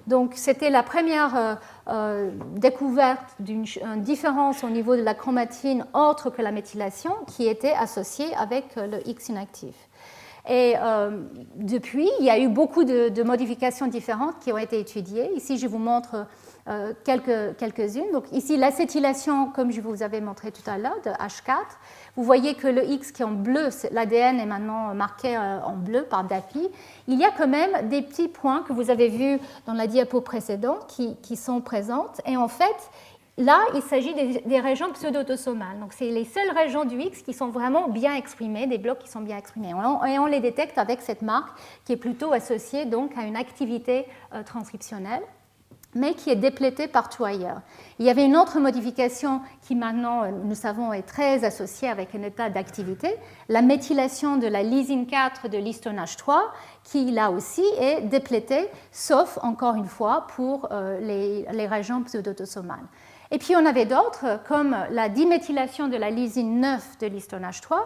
Donc, c'était la première découverte d'une différence au niveau de la chromatine autre que la méthylation qui était associée avec le X inactif. Et depuis, il y a eu beaucoup de modifications différentes qui ont été étudiées. Ici, je vous montre quelques-unes. Donc ici, l'acétylation, comme je vous avais montré tout à l'heure, de H4. Vous voyez que le X qui est en bleu, l'ADN est maintenant marqué en bleu par DAPI. Il y a quand même des petits points que vous avez vus dans la diapo précédente qui sont présentes. Et en fait, là, il s'agit des régions pseudo-autosomales. Donc, c'est les seules régions du X qui sont vraiment bien exprimées, des blocs qui sont bien exprimés. Et on les détecte avec cette marque qui est plutôt associée donc à une activité transcriptionnelle, mais qui est déplétée partout ailleurs. Il y avait une autre modification qui maintenant, nous savons, est très associée avec un état d'activité, la méthylation de la lysine 4 de l'histone H3, qui là aussi est déplétée, sauf, encore une fois, pour les régions pseudo-autosomales. Et puis on avait d'autres, comme la diméthylation de la lysine 9 de l'histone H3,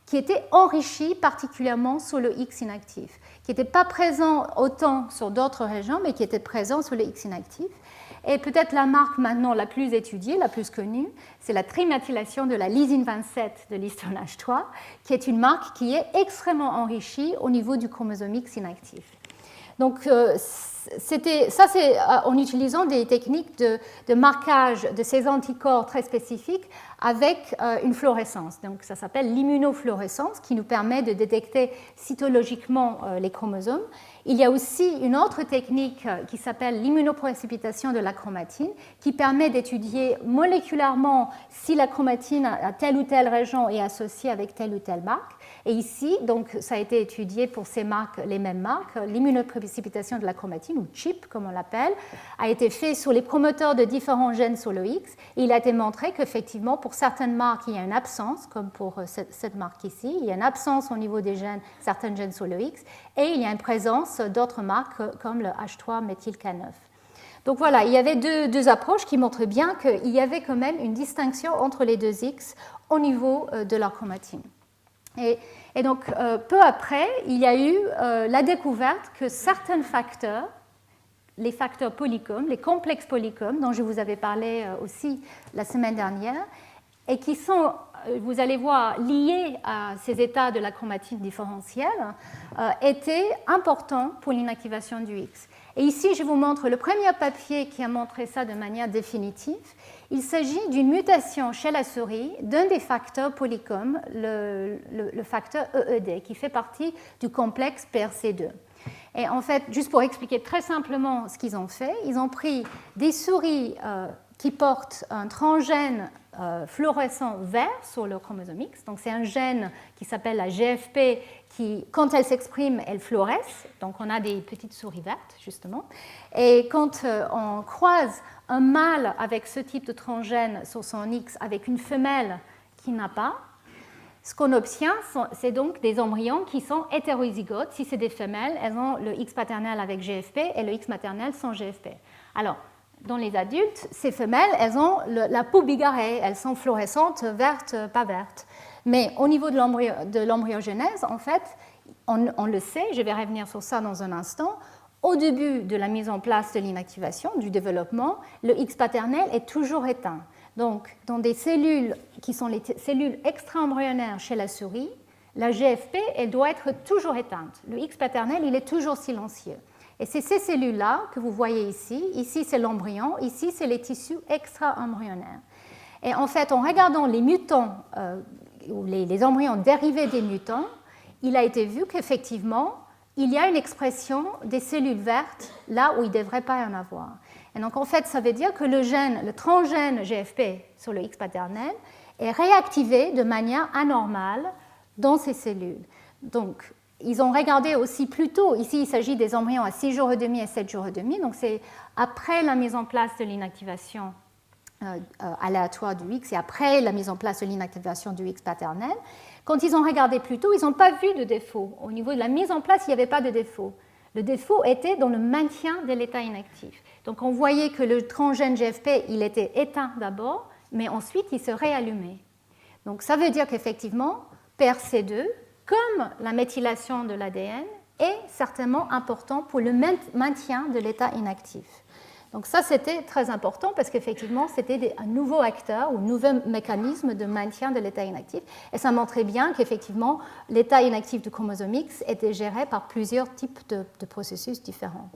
qui était enrichie particulièrement sur le X inactif, qui n'était pas présent autant sur d'autres régions, mais qui était présent sur le X inactif. Et peut-être la marque maintenant la plus étudiée, la plus connue, c'est la triméthylation de la lysine 27 de l'histone H3, qui est une marque qui est extrêmement enrichie au niveau du chromosome X inactif. Donc, c'est en utilisant des techniques de marquage de ces anticorps très spécifiques avec une fluorescence. Donc, ça s'appelle l'immunofluorescence, qui nous permet de détecter cytologiquement les chromosomes. Il y a aussi une autre technique qui s'appelle l'immunoprécipitation de la chromatine, qui permet d'étudier moléculairement si la chromatine à telle ou telle région est associée avec telle ou telle marque. Et ici, donc, ça a été étudié pour ces marques, les mêmes marques. L'immunoprécipitation de la chromatine, ou CHIP comme on l'appelle, a été fait sur les promoteurs de différents gènes sur le X. Et il a été montré qu'effectivement, pour certaines marques, il y a une absence, comme pour cette marque ici. Il y a une absence au niveau des gènes, certains gènes sur le X. Et il y a une présence d'autres marques, comme le H3-méthylK9. Donc voilà, il y avait deux approches qui montrent bien qu'il y avait quand même une distinction entre les deux X au niveau de leur chromatine. Et donc, peu après, il y a eu la découverte que certains facteurs, les facteurs polycomes, les complexes polycomes, dont je vous avais parlé aussi la semaine dernière, et qui sont, vous allez voir, liés à ces états de la chromatine différentielle, étaient importants pour l'inactivation du X. Et ici, je vous montre le premier papier qui a montré ça de manière définitive. Il s'agit d'une mutation chez la souris d'un des facteurs polycomes, le facteur EED, qui fait partie du complexe PRC2. Et en fait, juste pour expliquer très simplement ce qu'ils ont fait, ils ont pris des souris qui portent un transgène fluorescent vert sur le chromosome X. Donc c'est un gène qui s'appelle la GFP qui, quand elle s'exprime, elle fluoresce. Donc on a des petites souris vertes, justement. Et quand on croise un mâle avec ce type de transgène sur son X avec une femelle qui n'a pas, ce qu'on obtient, c'est donc des embryons qui sont hétérozygotes. Si c'est des femelles, elles ont le X paternel avec GFP et le X maternel sans GFP. Alors, dans les adultes, ces femelles, elles ont la peau bigarrée, elles sont fluorescentes, vertes, pas vertes. Mais au niveau de l'embryogenèse, en fait, on le sait, je vais revenir sur ça dans un instant, au début de la mise en place de l'inactivation, du développement, le X paternel est toujours éteint. Donc, dans des cellules qui sont les cellules extra-embryonnaires chez la souris, la GFP, elle doit être toujours éteinte. Le X paternel, il est toujours silencieux. Et c'est ces cellules-là que vous voyez ici. Ici, c'est l'embryon. Ici, c'est les tissus extra-embryonnaires. Et en fait, en regardant les mutants, ou les embryons dérivés des mutants, il a été vu qu'effectivement, il y a une expression des cellules vertes là où il ne devrait pas y en avoir. Et donc, en fait, ça veut dire que le transgène GFP sur le X paternel est réactivé de manière anormale dans ces cellules. Donc, ils ont regardé aussi plus tôt, ici il s'agit des embryons à 6 jours et demi et 7 jours et demi, donc c'est après la mise en place de l'inactivation aléatoire du X et après la mise en place de l'inactivation du X paternel. Quand ils ont regardé plus tôt, ils n'ont pas vu de défaut. Au niveau de la mise en place, il n'y avait pas de défaut. Le défaut était dans le maintien de l'état inactif. Donc on voyait que le transgène GFP, il était éteint d'abord, mais ensuite il se réallumait. Donc ça veut dire qu'effectivement, PRC2, comme la méthylation de l'ADN, est certainement important pour le maintien de l'état inactif. Donc ça, c'était très important parce qu'effectivement, c'était un nouveau acteur ou un nouveau mécanisme de maintien de l'état inactif. Et ça montrait bien qu'effectivement, l'état inactif du chromosome X était géré par plusieurs types de processus différents.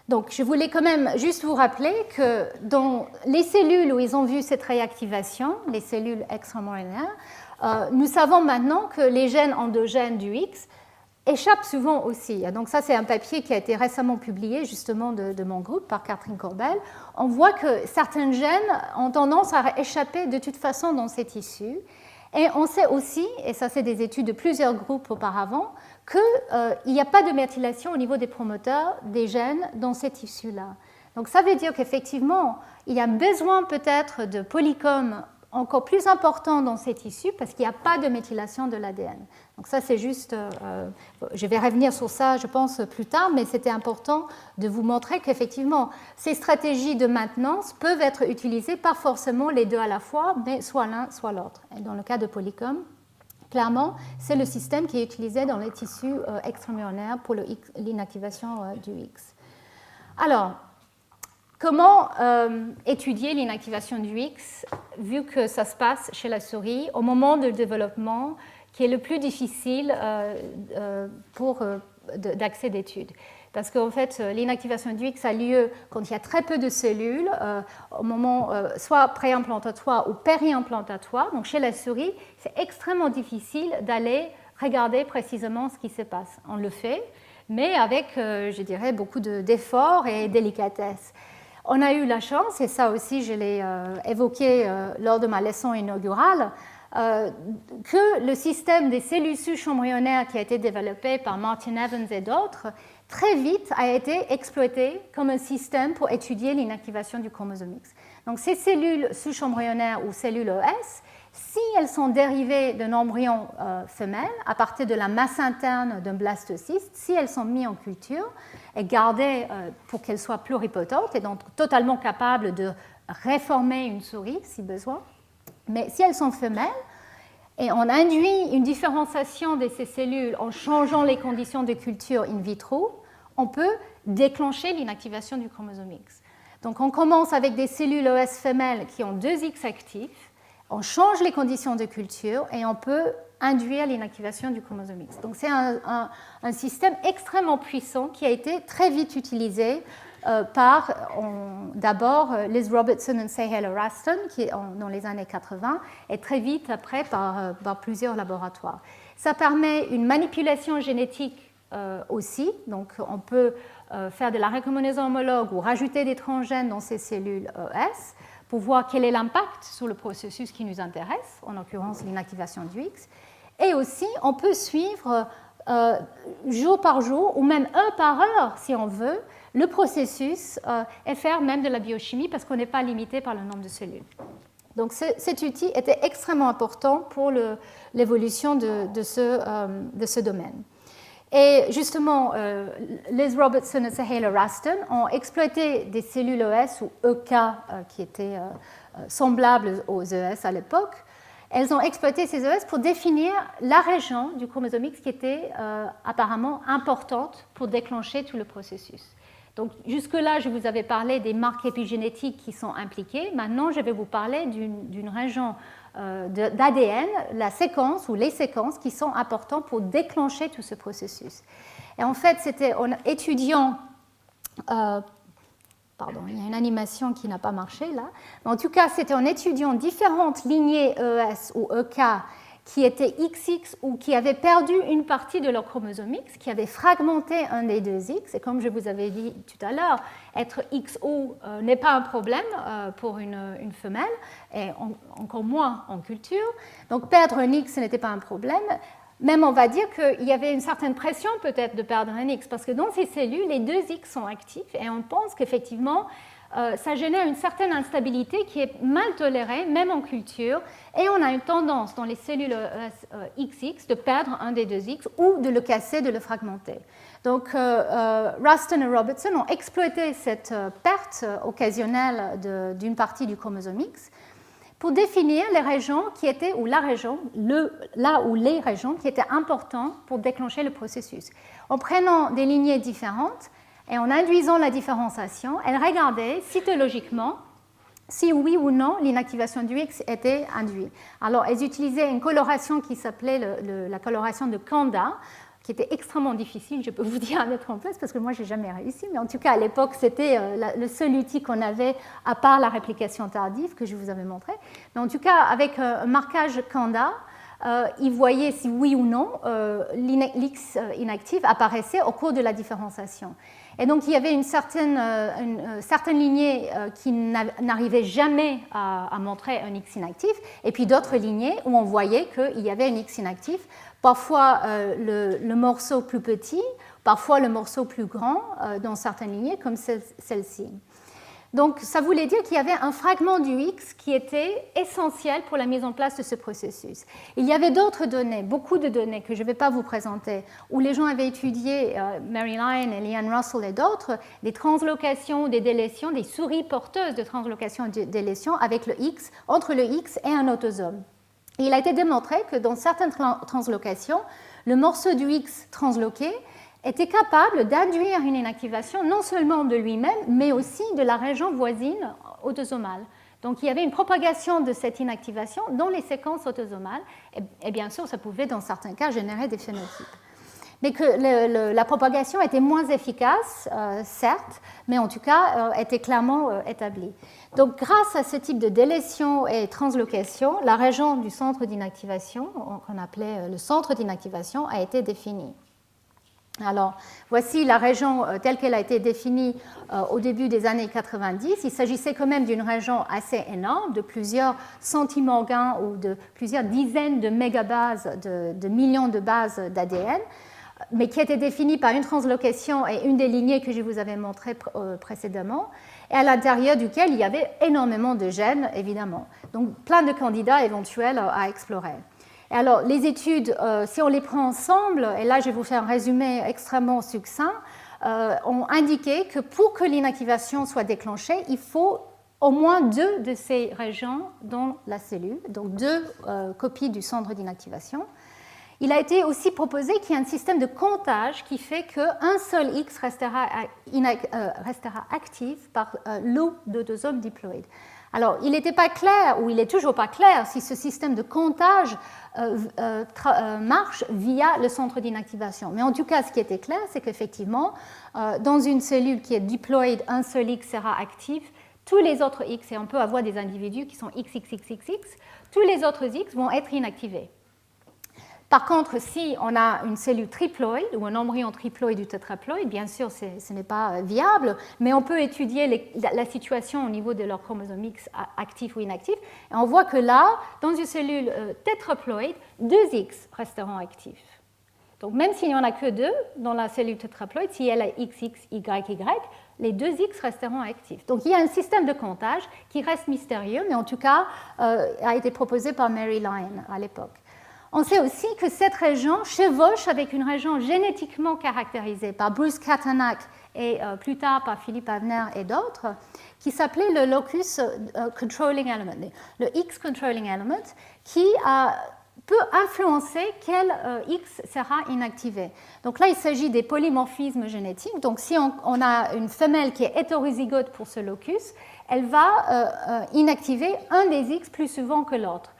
Donc, je voulais quand même juste vous rappeler que dans les cellules où ils ont vu cette réactivation, les cellules extra-embryonnaires, nous savons maintenant que les gènes endogènes du X échappent souvent aussi. Donc ça, c'est un papier qui a été récemment publié justement de mon groupe par Catherine Corbel. On voit que certains gènes ont tendance à échapper de toute façon dans ces tissus. Et on sait aussi, et ça c'est des études de plusieurs groupes auparavant, qu'il n'y a pas de méthylation au niveau des promoteurs des gènes dans ces tissus-là. Donc ça veut dire qu'effectivement, il y a besoin peut-être de polycomes encore plus important dans ces tissus parce qu'il n'y a pas de méthylation de l'ADN. Donc ça, c'est juste, je vais revenir sur ça, je pense, plus tard, mais c'était important de vous montrer qu'effectivement, ces stratégies de maintenance peuvent être utilisées, pas forcément les deux à la fois, mais soit l'un, soit l'autre. Et dans le cas de polycom, clairement, c'est le système qui est utilisé dans les tissus extra-embryonnaires pour l'inactivation du X. Alors, comment étudier l'inactivation du X, vu que ça se passe chez la souris au moment du développement qui est le plus difficile d'accès d'études. Parce qu'en fait, l'inactivation du X a lieu quand il y a très peu de cellules, au moment soit préimplantatoire ou périimplantatoire. Donc chez la souris, c'est extrêmement difficile d'aller regarder précisément ce qui se passe. On le fait, mais avec, je dirais, beaucoup d'efforts et délicatesse. On a eu la chance, et ça aussi je l'ai évoqué lors de ma leçon inaugurale, que le système des cellules souches embryonnaires qui a été développé par Martin Evans et d'autres, très vite a été exploité comme un système pour étudier l'inactivation du chromosome X. Donc ces cellules souches embryonnaires ou cellules ES, si elles sont dérivées d'un embryon femelle, à partir de la masse interne d'un blastocyste, si elles sont mises en culture et gardées pour qu'elles soient pluripotentes et donc totalement capables de réformer une souris si besoin, mais si elles sont femelles, et on induit une différenciation de ces cellules en changeant les conditions de culture in vitro, on peut déclencher l'inactivation du chromosome X. Donc on commence avec des cellules ES femelles qui ont 2 X actifs, on change les conditions de culture et on peut induire l'inactivation du chromosome X. Donc c'est un système extrêmement puissant qui a été très vite utilisé par d'abord Liz Robertson et Sahel Raston dans les années 80 et très vite après par plusieurs laboratoires. Ça permet une manipulation génétique aussi, donc on peut faire de la recombinaison homologue ou rajouter des transgènes dans ces cellules ES pour voir quel est l'impact sur le processus qui nous intéresse, en l'occurrence l'inactivation du X. Et aussi, on peut suivre jour par jour ou même heure par heure, si on veut, le processus et faire même de la biochimie parce qu'on n'est pas limité par le nombre de cellules. Donc cet outil était extrêmement important pour l'évolution de ce domaine. Et justement, Liz Robertson et Sahela Raston ont exploité des cellules ES ou EK qui étaient semblables aux ES à l'époque. Elles ont exploité ces ES pour définir la région du chromosome X qui était apparemment importante pour déclencher tout le processus. Donc jusque-là, je vous avais parlé des marques épigénétiques qui sont impliquées. Maintenant, je vais vous parler d'une région d'ADN, la séquence ou les séquences qui sont importantes pour déclencher tout ce processus. Et en fait, c'était en étudiant... pardon, il y a une animation qui n'a pas marché là. Mais en tout cas, c'était en étudiant différentes lignées ES ou EK qui étaient XX ou qui avaient perdu une partie de leur chromosome X, qui avaient fragmenté un des deux X. Et comme je vous avais dit tout à l'heure, être XO n'est pas un problème pour une femelle, et encore moins en culture. Donc perdre un X, ce n'était pas un problème. Même on va dire qu'il y avait une certaine pression peut-être de perdre un X, parce que dans ces cellules, les deux X sont actifs, et on pense qu'effectivement, ça génère une certaine instabilité qui est mal tolérée, même en culture, et on a une tendance dans les cellules XX de perdre un des deux X ou de le casser, de le fragmenter. Donc, Raston et Robertson ont exploité cette perte occasionnelle d'une partie du chromosome X pour définir les régions qui étaient, ou la région, là où les régions qui étaient importantes pour déclencher le processus. En prenant des lignées différentes, et en induisant la différenciation, elle regardait cytologiquement si oui ou non l'inactivation du X était induite. Alors, elles utilisaient une coloration qui s'appelait la coloration de Kanda, qui était extrêmement difficile, je peux vous dire, à mettre en place, parce que moi, je n'ai jamais réussi. Mais en tout cas, à l'époque, c'était le seul outil qu'on avait, à part la réplication tardive que je vous avais montré. Mais en tout cas, avec un marquage Kanda, ils voyaient si oui ou non l'X inactive apparaissait au cours de la différenciation. Et donc, il y avait une certaine lignée qui n'arrivait jamais à montrer un X inactif, et puis d'autres lignées où on voyait qu'il y avait un X inactif, parfois le morceau plus petit, parfois le morceau plus grand dans certaines lignées, comme celle-ci. Donc, ça voulait dire qu'il y avait un fragment du X qui était essentiel pour la mise en place de ce processus. Il y avait d'autres données, beaucoup de données que je ne vais pas vous présenter, où les gens avaient étudié, Mary Lyon et Leanne Russell et d'autres, des translocations, des délétions, des souris porteuses de translocation et de délétion avec le X, entre le X et un autosome. Et il a été démontré que dans certaines translocations, le morceau du X transloqué était capable d'induire une inactivation non seulement de lui-même, mais aussi de la région voisine autosomale. Donc il y avait une propagation de cette inactivation dans les séquences autosomales, et bien sûr, ça pouvait dans certains cas générer des phénotypes. Mais que la propagation était moins efficace, certes, mais en tout cas était clairement établie. Donc grâce à ce type de délétion et translocation, la région du centre d'inactivation, qu'on appelait le centre d'inactivation, a été définie. Alors, voici la région telle qu'elle a été définie au début des années 90. Il s'agissait quand même d'une région assez énorme, de plusieurs centimorgans ou de plusieurs dizaines de mégabases, de millions de bases d'ADN, mais qui était définie par une translocation et une des lignées que je vous avais montrées précédemment, et à l'intérieur duquel il y avait énormément de gènes, évidemment. Donc, plein de candidats éventuels à explorer. Et alors, les études, si on les prend ensemble, et là je vais vous faire un résumé extrêmement succinct, ont indiqué que pour que l'inactivation soit déclenchée, il faut au moins 2 de ces régions dans la cellule, donc 2 copies du centre d'inactivation. Il a été aussi proposé qu'il y ait un système de comptage qui fait qu'un seul X restera actif par lot d'autosomes diploïdes. Alors, il n'était pas clair, ou il n'est toujours pas clair, si ce système de comptage marche via le centre d'inactivation. Mais en tout cas, ce qui était clair, c'est qu'effectivement, dans une cellule qui est diploïde, un seul X sera actif, tous les autres X, et on peut avoir des individus qui sont XXXXX, tous les autres X vont être inactivés. Par contre, si on a une cellule triploïde ou un embryon triploïde ou tétraploïde, bien sûr, ce n'est pas viable, mais on peut étudier la situation au niveau de leur chromosome X actif ou inactif. Et on voit que là, dans une cellule tétraploïde, 2 X resteront actifs. Donc même s'il n'y en a que 2 dans la cellule tétraploïde, si elle a X, X, Y, Y, les 2 X resteront actifs. Donc il y a un système de comptage qui reste mystérieux, mais en tout cas a été proposé par Mary Lyon à l'époque. On sait aussi que cette région chevauche avec une région génétiquement caractérisée par Bruce Kattanak et plus tard par Philippe Avner et d'autres, qui s'appelait le locus controlling element, le X controlling element, qui peut influencer quel X sera inactivé. Donc là, il s'agit des polymorphismes génétiques. Donc si on a une femelle qui est hétérozygote pour ce locus, elle va inactiver un des X plus souvent que l'autre.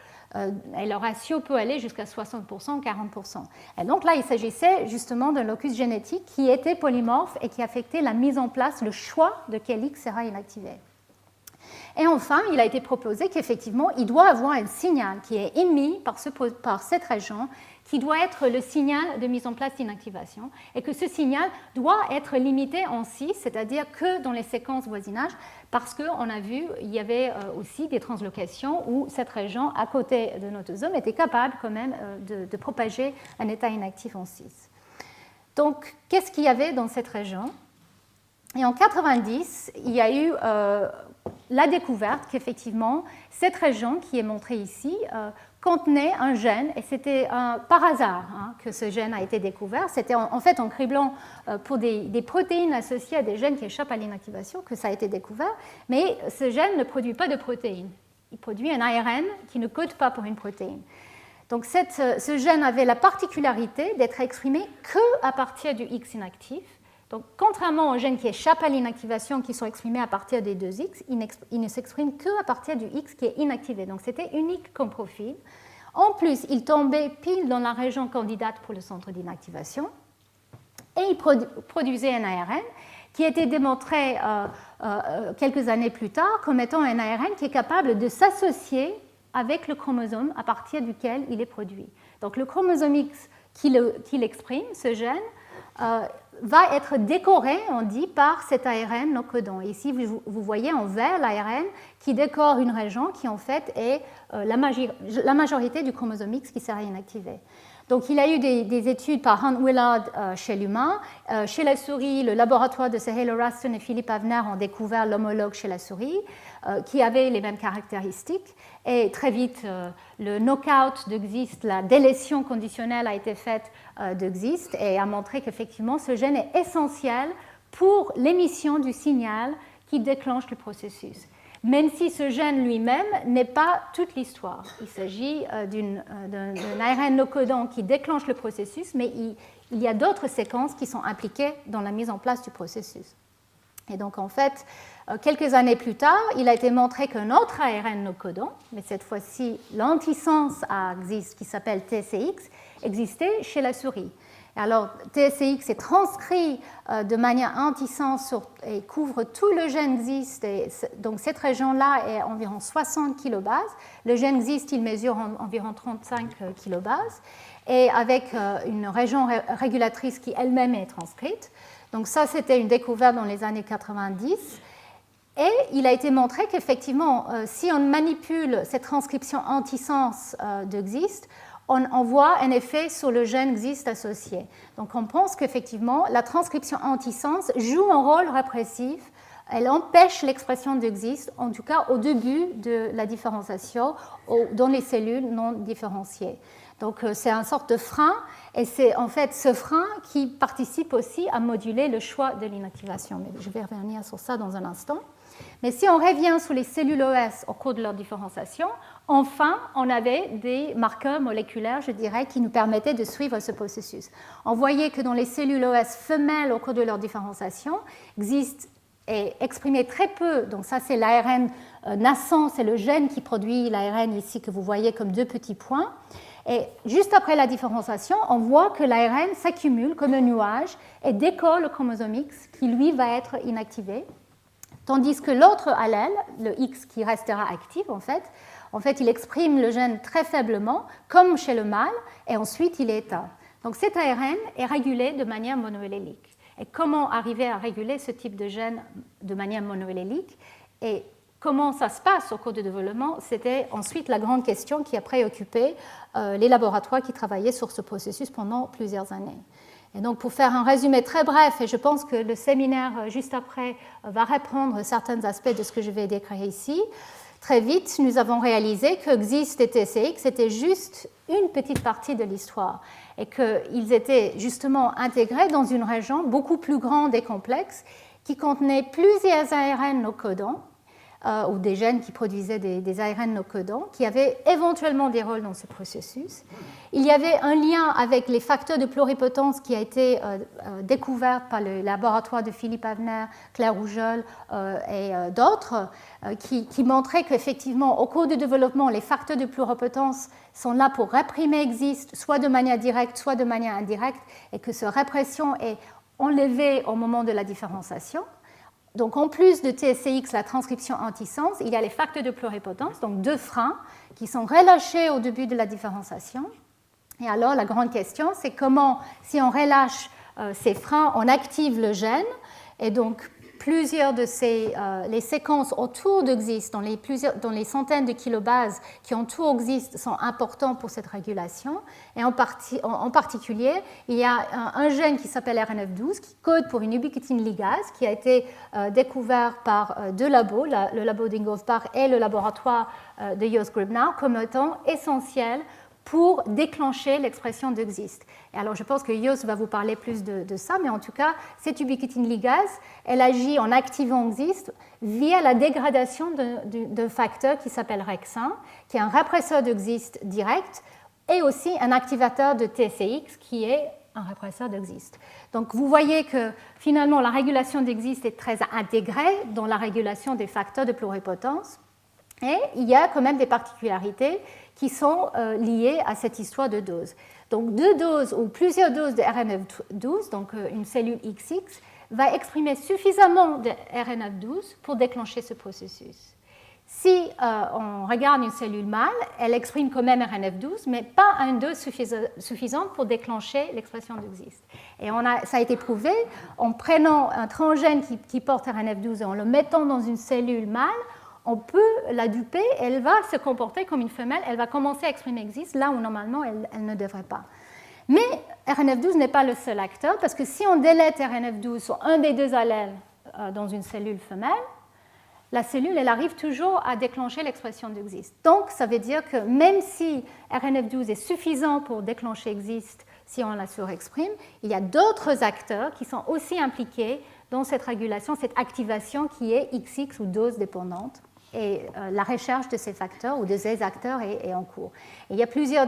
Et le ratio peut aller jusqu'à 60%, 40%. Et donc là, il s'agissait justement d'un locus génétique qui était polymorphe et qui affectait la mise en place, le choix de quel X sera inactivé. Et enfin, il a été proposé qu'effectivement, il doit avoir un signal qui est émis par cette région, qui doit être le signal de mise en place d'inactivation, et que ce signal doit être limité en 6, c'est-à-dire que dans les séquences voisinage, parce qu'on a vu, il y avait aussi des translocations où cette région, à côté de l'autosome, était capable quand même de propager un état inactif en 6. Donc, qu'est-ce qu'il y avait dans cette région ? Et en 90, il y a eu la découverte qu'effectivement, cette région qui est montrée ici contenait un gène, et c'était par hasard que ce gène a été découvert. C'était en fait en criblant pour des protéines associées à des gènes qui échappent à l'inactivation que ça a été découvert, mais ce gène ne produit pas de protéines. Il produit un ARN qui ne code pas pour une protéine. Donc ce gène avait la particularité d'être exprimé qu'à partir du X inactif. Donc, contrairement aux gènes qui échappent à l'inactivation, qui sont exprimés à partir des 2 X, il ne s'exprime qu'à partir du X qui est inactivé. Donc, c'était unique comme profil. En plus, il tombait pile dans la région candidate pour le centre d'inactivation. Et il produisait un ARN qui a été démontré quelques années plus tard comme étant un ARN qui est capable de s'associer avec le chromosome à partir duquel il est produit. Donc, le chromosome X qui l'exprime, ce gène, va être décoré, on dit, par cet ARN non codant. Ici, vous voyez en vert l'ARN qui décore une région qui, en fait, est la majorité du chromosome X qui sera inactivé. Donc, il y a eu des études par Hunt Willard chez l'humain. Chez la souris, le laboratoire de Sahela Ruston et Philippe Avner ont découvert l'homologue chez la souris, qui avait les mêmes caractéristiques. Et très vite, le knockout de XIST, la délétion conditionnelle a été faite de XIST et a montré qu'effectivement, ce gène est essentiel pour l'émission du signal qui déclenche le processus. Même si ce gène lui-même n'est pas toute l'histoire. Il s'agit d'un ARN non codant qui déclenche le processus, mais il y a d'autres séquences qui sont impliquées dans la mise en place du processus. Et donc, en fait, quelques années plus tard, il a été montré qu'un autre ARN non codant, mais cette fois-ci l'antisens à XIST qui s'appelle TSCX, existait chez la souris. Alors, TSCX est transcrit de manière antisens et couvre tout le gène XIST. Et donc, cette région-là est environ 60 kilobases. Le gène XIST, il mesure environ 35 kilobases. Et avec une région régulatrice qui elle-même est transcrite. Donc, ça, c'était une découverte dans les années 90. Et il a été montré qu'effectivement, si on manipule cette transcription antisens de XIST, on voit un effet sur le gène XIST associé. Donc on pense qu'effectivement, la transcription antisens joue un rôle répressif. Elle empêche l'expression de XIST, en tout cas au début de la différenciation dans les cellules non différenciées. Donc c'est une sorte de frein, et c'est en fait ce frein qui participe aussi à moduler le choix de l'inactivation. Mais je vais revenir sur ça dans un instant. Mais si on revient sur les cellules OS au cours de leur différenciation, enfin, on avait des marqueurs moléculaires, je dirais, qui nous permettaient de suivre ce processus. On voyait que dans les cellules OS femelles au cours de leur différenciation, XIST est exprimé très peu. Donc ça, c'est l'ARN naissant, c'est le gène qui produit l'ARN ici que vous voyez comme 2 petits points. Et juste après la différenciation, on voit que l'ARN s'accumule comme un nuage et décore le chromosome X qui, lui, va être inactivé. Tandis que l'autre allèle, le X qui restera actif, en fait, il exprime le gène très faiblement, comme chez le mâle, et ensuite il est éteint. Donc cet ARN est régulé de manière monoallélique. Et comment arriver à réguler ce type de gène de manière monoallélique? Et comment ça se passe au cours du développement, c'était ensuite la grande question qui a préoccupé les laboratoires qui travaillaient sur ce processus pendant plusieurs années. Et donc, pour faire un résumé très bref, et je pense que le séminaire juste après va reprendre certains aspects de ce que je vais décrire ici, très vite, nous avons réalisé que XIST et TSX étaient juste une petite partie de l'histoire et qu'ils étaient justement intégrés dans une région beaucoup plus grande et complexe qui contenait plusieurs ARN non codants ou des gènes qui produisaient des ARN non codants qui avaient éventuellement des rôles dans ce processus. Il y avait un lien avec les facteurs de pluripotence qui a été découvert par le laboratoire de Philippe Avner, Claire Rougeol et d'autres qui montraient qu'effectivement, au cours du développement, les facteurs de pluripotence sont là pour réprimer XIST, soit de manière directe, soit de manière indirecte, et que cette répression est enlevée au moment de la différenciation. Donc, en plus de TSCX, la transcription antisense, il y a les facteurs de pluripotence, donc 2 freins, qui sont relâchés au début de la différenciation. Et alors, la grande question, c'est comment, si on relâche ces freins, on active le gène. Et donc, plusieurs de les séquences autour de XIST, dans les centaines de kilobases qui entourent XIST, sont importantes pour cette régulation. Et en particulier, il y a un gène qui s'appelle RNF12 qui code pour une ubiquitine ligase qui a été découvert par 2 labos, le labo d'Ingolf Bach et le laboratoire de Jos Gribnau, comme étant essentiel pour déclencher l'expression de XIST. Et alors, je pense que Jos va vous parler plus de ça, mais en tout cas, cette ubiquitine ligase, elle agit en activant XIST via la dégradation d'un facteur qui s'appelle REX1, qui est un répresseur de XIST direct, et aussi un activateur de TSCX, qui est un répresseur de XIST. Donc, vous voyez que finalement, la régulation d'XIST est très intégrée dans la régulation des facteurs de pluripotence, et il y a quand même des particularités qui sont liées à cette histoire de dose. Donc, 2 doses ou plusieurs doses de RNF12, donc une cellule XX, va exprimer suffisamment de RNF12 pour déclencher ce processus. Si on regarde une cellule mâle, elle exprime quand même RNF12, mais pas à une dose suffisante pour déclencher l'expression de XIST. Et ça a été prouvé en prenant un transgène qui porte RNF12 et en le mettant dans une cellule mâle, on peut la duper, elle va se comporter comme une femelle, elle va commencer à exprimer XIST là où normalement elle ne devrait pas. Mais RNF12 n'est pas le seul acteur, parce que si on délète RNF12 sur un des 2 allèles dans une cellule femelle, la cellule, elle arrive toujours à déclencher l'expression de XIST. Donc, ça veut dire que même si RNF12 est suffisant pour déclencher XIST si on la surexprime, il y a d'autres acteurs qui sont aussi impliqués dans cette régulation, cette activation qui est XX ou dose dépendante. Et la recherche de ces facteurs ou de ces acteurs est en cours. Et il y a plusieurs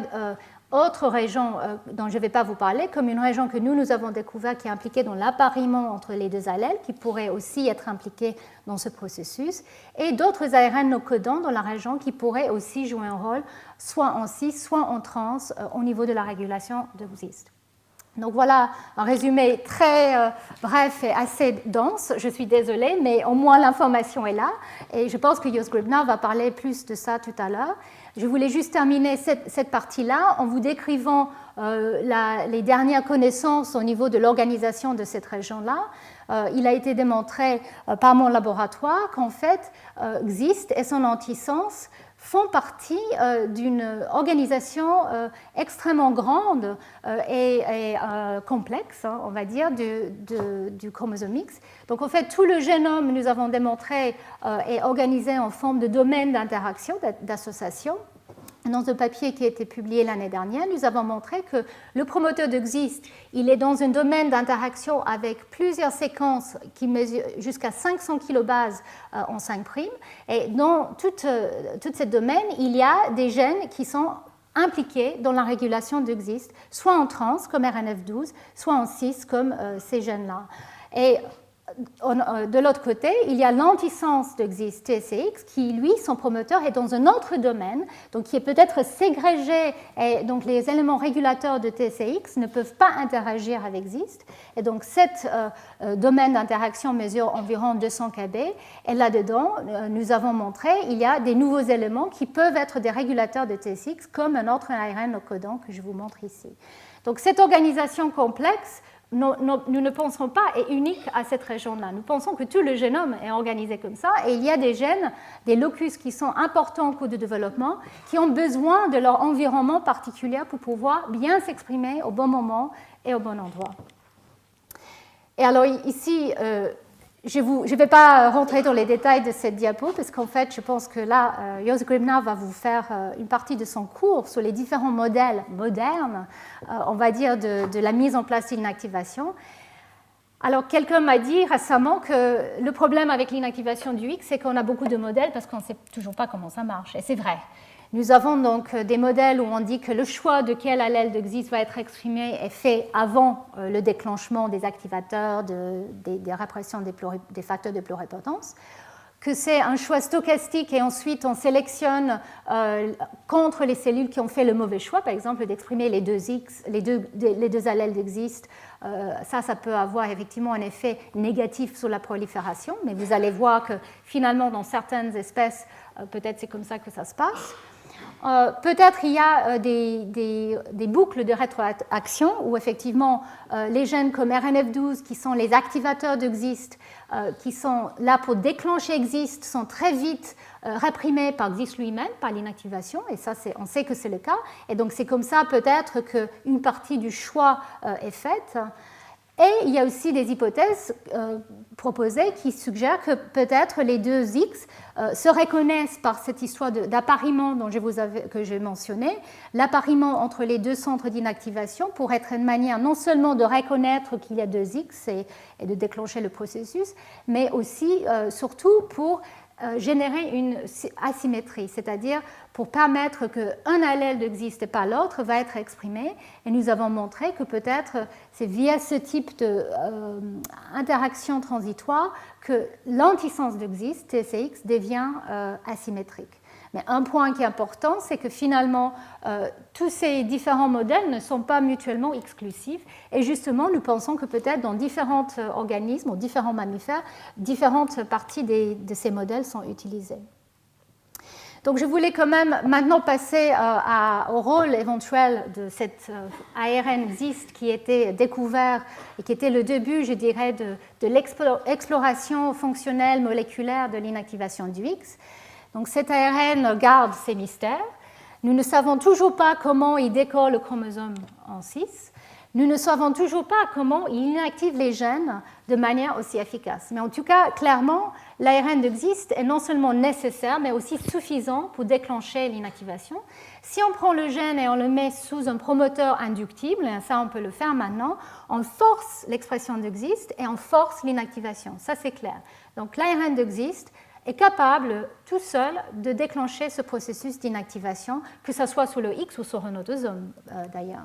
autres régions dont je ne vais pas vous parler, comme une région que nous avons découverte qui est impliquée dans l'appariement entre les 2 allèles, qui pourrait aussi être impliquée dans ce processus, et d'autres ARN non codants dans la région qui pourraient aussi jouer un rôle, soit en cis, soit en trans, au niveau de la régulation de XIST. Donc voilà un résumé très bref et assez dense. Je suis désolée, mais au moins l'information est là. Et je pense que Jos Gribnau va parler plus de ça tout à l'heure. Je voulais juste terminer cette partie-là en vous décrivant les dernières connaissances au niveau de l'organisation de cette région-là. Il a été démontré par mon laboratoire qu'en fait, XIST et son antisense font partie d'une organisation extrêmement grande et complexe, hein, on va dire, du chromosome X. Donc, en fait, tout le génome, nous avons démontré, est organisé en forme de domaine d'interaction, d'association. Dans un papier qui a été publié l'année dernière, nous avons montré que le promoteur de XIST, il est dans un domaine d'interaction avec plusieurs séquences qui mesurent jusqu'à 500 kilobases en 5'. Et dans tout ce domaine, il y a des gènes qui sont impliqués dans la régulation de XIST, soit en trans, comme RNF12, soit en cis, comme ces gènes-là. Et de l'autre côté, il y a l'antisense de XIST TSCX qui, lui, son promoteur est dans un autre domaine, donc qui est peut-être ségrégé, et donc les éléments régulateurs de TSCX ne peuvent pas interagir avec XIST. Et donc, cet domaine d'interaction mesure environ 200 kb. Et là-dedans, nous avons montré qu'il y a des nouveaux éléments qui peuvent être des régulateurs de TSCX, comme un autre ARN non codant que je vous montre ici. Donc, cette organisation complexe nous ne pensons pas est unique à cette région-là. Nous pensons que tout le génome est organisé comme ça et il y a des gènes, des locus qui sont importants au cours du développement, qui ont besoin de leur environnement particulier pour pouvoir bien s'exprimer au bon moment et au bon endroit. Et alors ici, je ne vais pas rentrer dans les détails de cette diapo parce qu'en fait, je pense que là, Jos Grymna va vous faire une partie de son cours sur les différents modèles modernes, on va dire, de la mise en place de l'inactivation. Alors, quelqu'un m'a dit récemment que le problème avec l'inactivation du X, c'est qu'on a beaucoup de modèles parce qu'on ne sait toujours pas comment ça marche. Et c'est vrai. Nous avons donc des modèles où on dit que le choix de quel allèle de XIS va être exprimé est fait avant le déclenchement des activateurs, des répressions des facteurs de pluripotence, que c'est un choix stochastique et ensuite on sélectionne contre les cellules qui ont fait le mauvais choix, par exemple d'exprimer les deux allèles de XIS. Ça peut avoir effectivement un effet négatif sur la prolifération, mais vous allez voir que finalement dans certaines espèces, peut-être c'est comme ça que ça se passe. Peut-être il y a des boucles de rétroaction où effectivement les gènes comme RNF12 qui sont les activateurs de XIST, qui sont là pour déclencher XIST, sont très vite réprimés par XIST lui-même, par l'inactivation, et ça on sait que c'est le cas, et donc c'est comme ça peut-être qu'une partie du choix est faite. Et il y a aussi des hypothèses proposées qui suggèrent que peut-être les deux X se reconnaissent par cette histoire d'appariement que j'ai mentionné. L'appariement entre les deux centres d'inactivation pour être une manière non seulement de reconnaître qu'il y a deux X et de déclencher le processus, mais aussi, surtout, pour générer une asymétrie, c'est-à-dire pour permettre qu'un allèle n'existe pas l'autre va être exprimé. Et nous avons montré que peut-être c'est via ce type d'interaction transitoire que l'antisens de XIST, TSX, devient asymétrique. Mais un point qui est important, c'est que finalement, tous ces différents modèles ne sont pas mutuellement exclusifs. Et justement, nous pensons que peut-être dans différents organismes ou différents mammifères, différentes parties de ces modèles sont utilisées. Donc je voulais quand même maintenant passer au rôle éventuel de cet ARN XIST qui était découvert et qui était le début, je dirais, de l'exploration fonctionnelle moléculaire de l'inactivation du X. Donc cet ARN garde ses mystères. Nous ne savons toujours pas comment il décore le chromosome en 6. Nous ne savons toujours pas comment il inactive les gènes de manière aussi efficace. Mais en tout cas, clairement, l'ARN de XIST est non seulement nécessaire, mais aussi suffisant pour déclencher l'inactivation. Si on prend le gène et on le met sous un promoteur inductible, et ça on peut le faire maintenant, on force l'expression de XIST et on force l'inactivation. Ça c'est clair. Donc l'ARN de XIST est capable tout seul de déclencher ce processus d'inactivation, que ce soit sur le X ou sur un autosome d'ailleurs.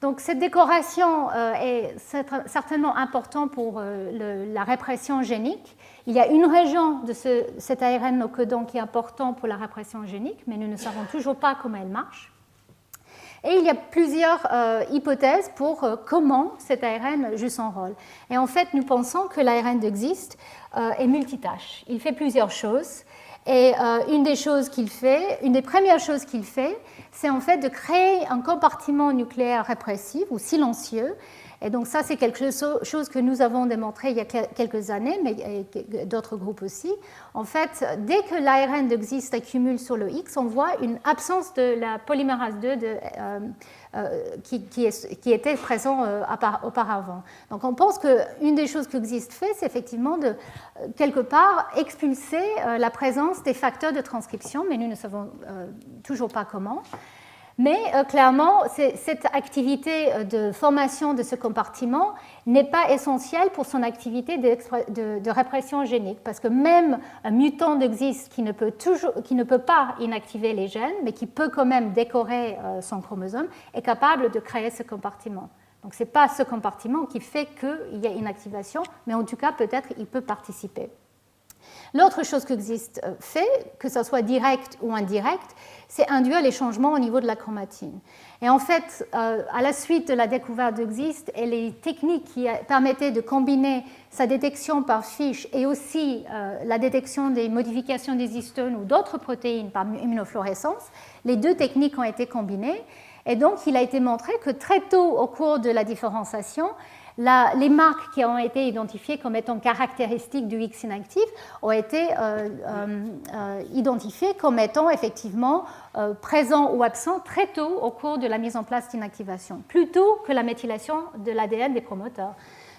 Donc cette décoration est certainement importante pour la répression génique. Il y a une région de cet ARN no codon qui est important pour la répression génique, mais nous ne savons toujours pas comment elle marche. Et il y a plusieurs hypothèses pour comment cet ARN joue son rôle. Et en fait, nous pensons que l'ARN de XIST est multitâche. Il fait plusieurs choses. Et une des premières choses qu'il fait, c'est en fait de créer un compartiment nucléaire répressif ou silencieux. Et donc ça, c'est quelque chose que nous avons démontré il y a quelques années, mais d'autres groupes aussi. En fait, dès que l'ARN de XIST accumule sur le X, on voit une absence de la polymérase 2 qui était présent auparavant. Donc on pense qu'une des choses que XIST fait, c'est effectivement de, quelque part, expulser la présence des facteurs de transcription, mais nous ne savons toujours pas comment. Mais clairement, cette activité de formation de ce compartiment n'est pas essentielle pour son activité de répression génique, parce que même un mutant existe qui ne peut pas inactiver les gènes, mais qui peut quand même décorer son chromosome, est capable de créer ce compartiment. Donc ce n'est pas ce compartiment qui fait qu'il y a inactivation, mais en tout cas, peut-être il peut participer. L'autre chose que XIST fait, que ce soit direct ou indirect, c'est induire les changements au niveau de la chromatine. Et en fait, à la suite de la découverte de XIST et les techniques qui permettaient de combiner sa détection par fiche et aussi la détection des modifications des histones ou d'autres protéines par immunofluorescence, les deux techniques ont été combinées. Et donc, il a été montré que très tôt au cours de la différenciation, les marques qui ont été identifiées comme étant caractéristiques du X inactif ont été identifiées comme étant effectivement présents ou absents très tôt au cours de la mise en place d'inactivation, plus tôt que la méthylation de l'ADN des promoteurs.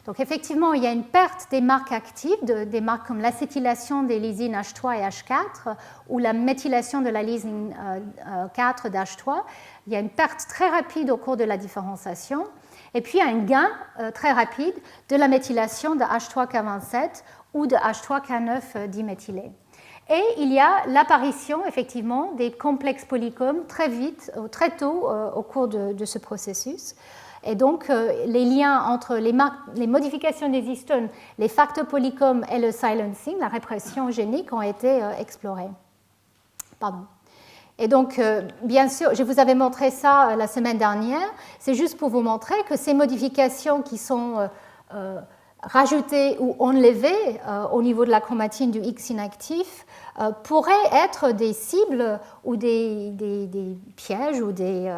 Donc effectivement, il y a une perte des marques actives, des marques comme l'acétylation des lysines H3 et H4 ou la méthylation de la lysine 4 d'H3. Il y a une perte très rapide au cours de la différenciation. Et puis un gain très rapide de la méthylation de H3K27 ou de H3K9 diméthylé. Et il y a l'apparition effectivement des complexes polycomes très vite, très tôt au cours de ce processus. Et donc, les liens entre les modifications des histones, les facteurs polycomes et le silencing, la répression génique, ont été explorés. Pardon. Et donc, bien sûr, je vous avais montré ça la semaine dernière. C'est juste pour vous montrer que ces modifications qui sont rajoutées ou enlevées au niveau de la chromatine du X inactif pourraient être des cibles ou des pièges ou des...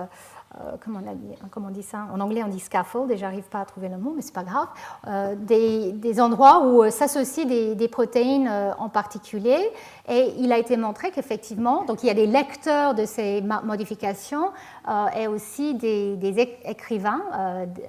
comment on dit ça? En anglais, on dit scaffold, et je n'arrive pas à trouver le mot, mais ce n'est pas grave. Des endroits où s'associent des protéines en particulier. Et il a été montré qu'effectivement, donc il y a des lecteurs de ces modifications et aussi des écrivains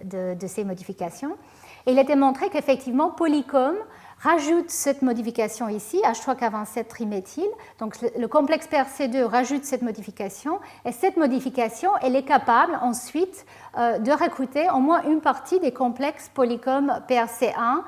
de ces modifications. Et il a été montré qu'effectivement, Polycom rajoute cette modification ici, H3K27 triméthyle. Donc le complexe PRC2 rajoute cette modification et cette modification, elle est capable ensuite de recruter au moins une partie des complexes polycom PRC1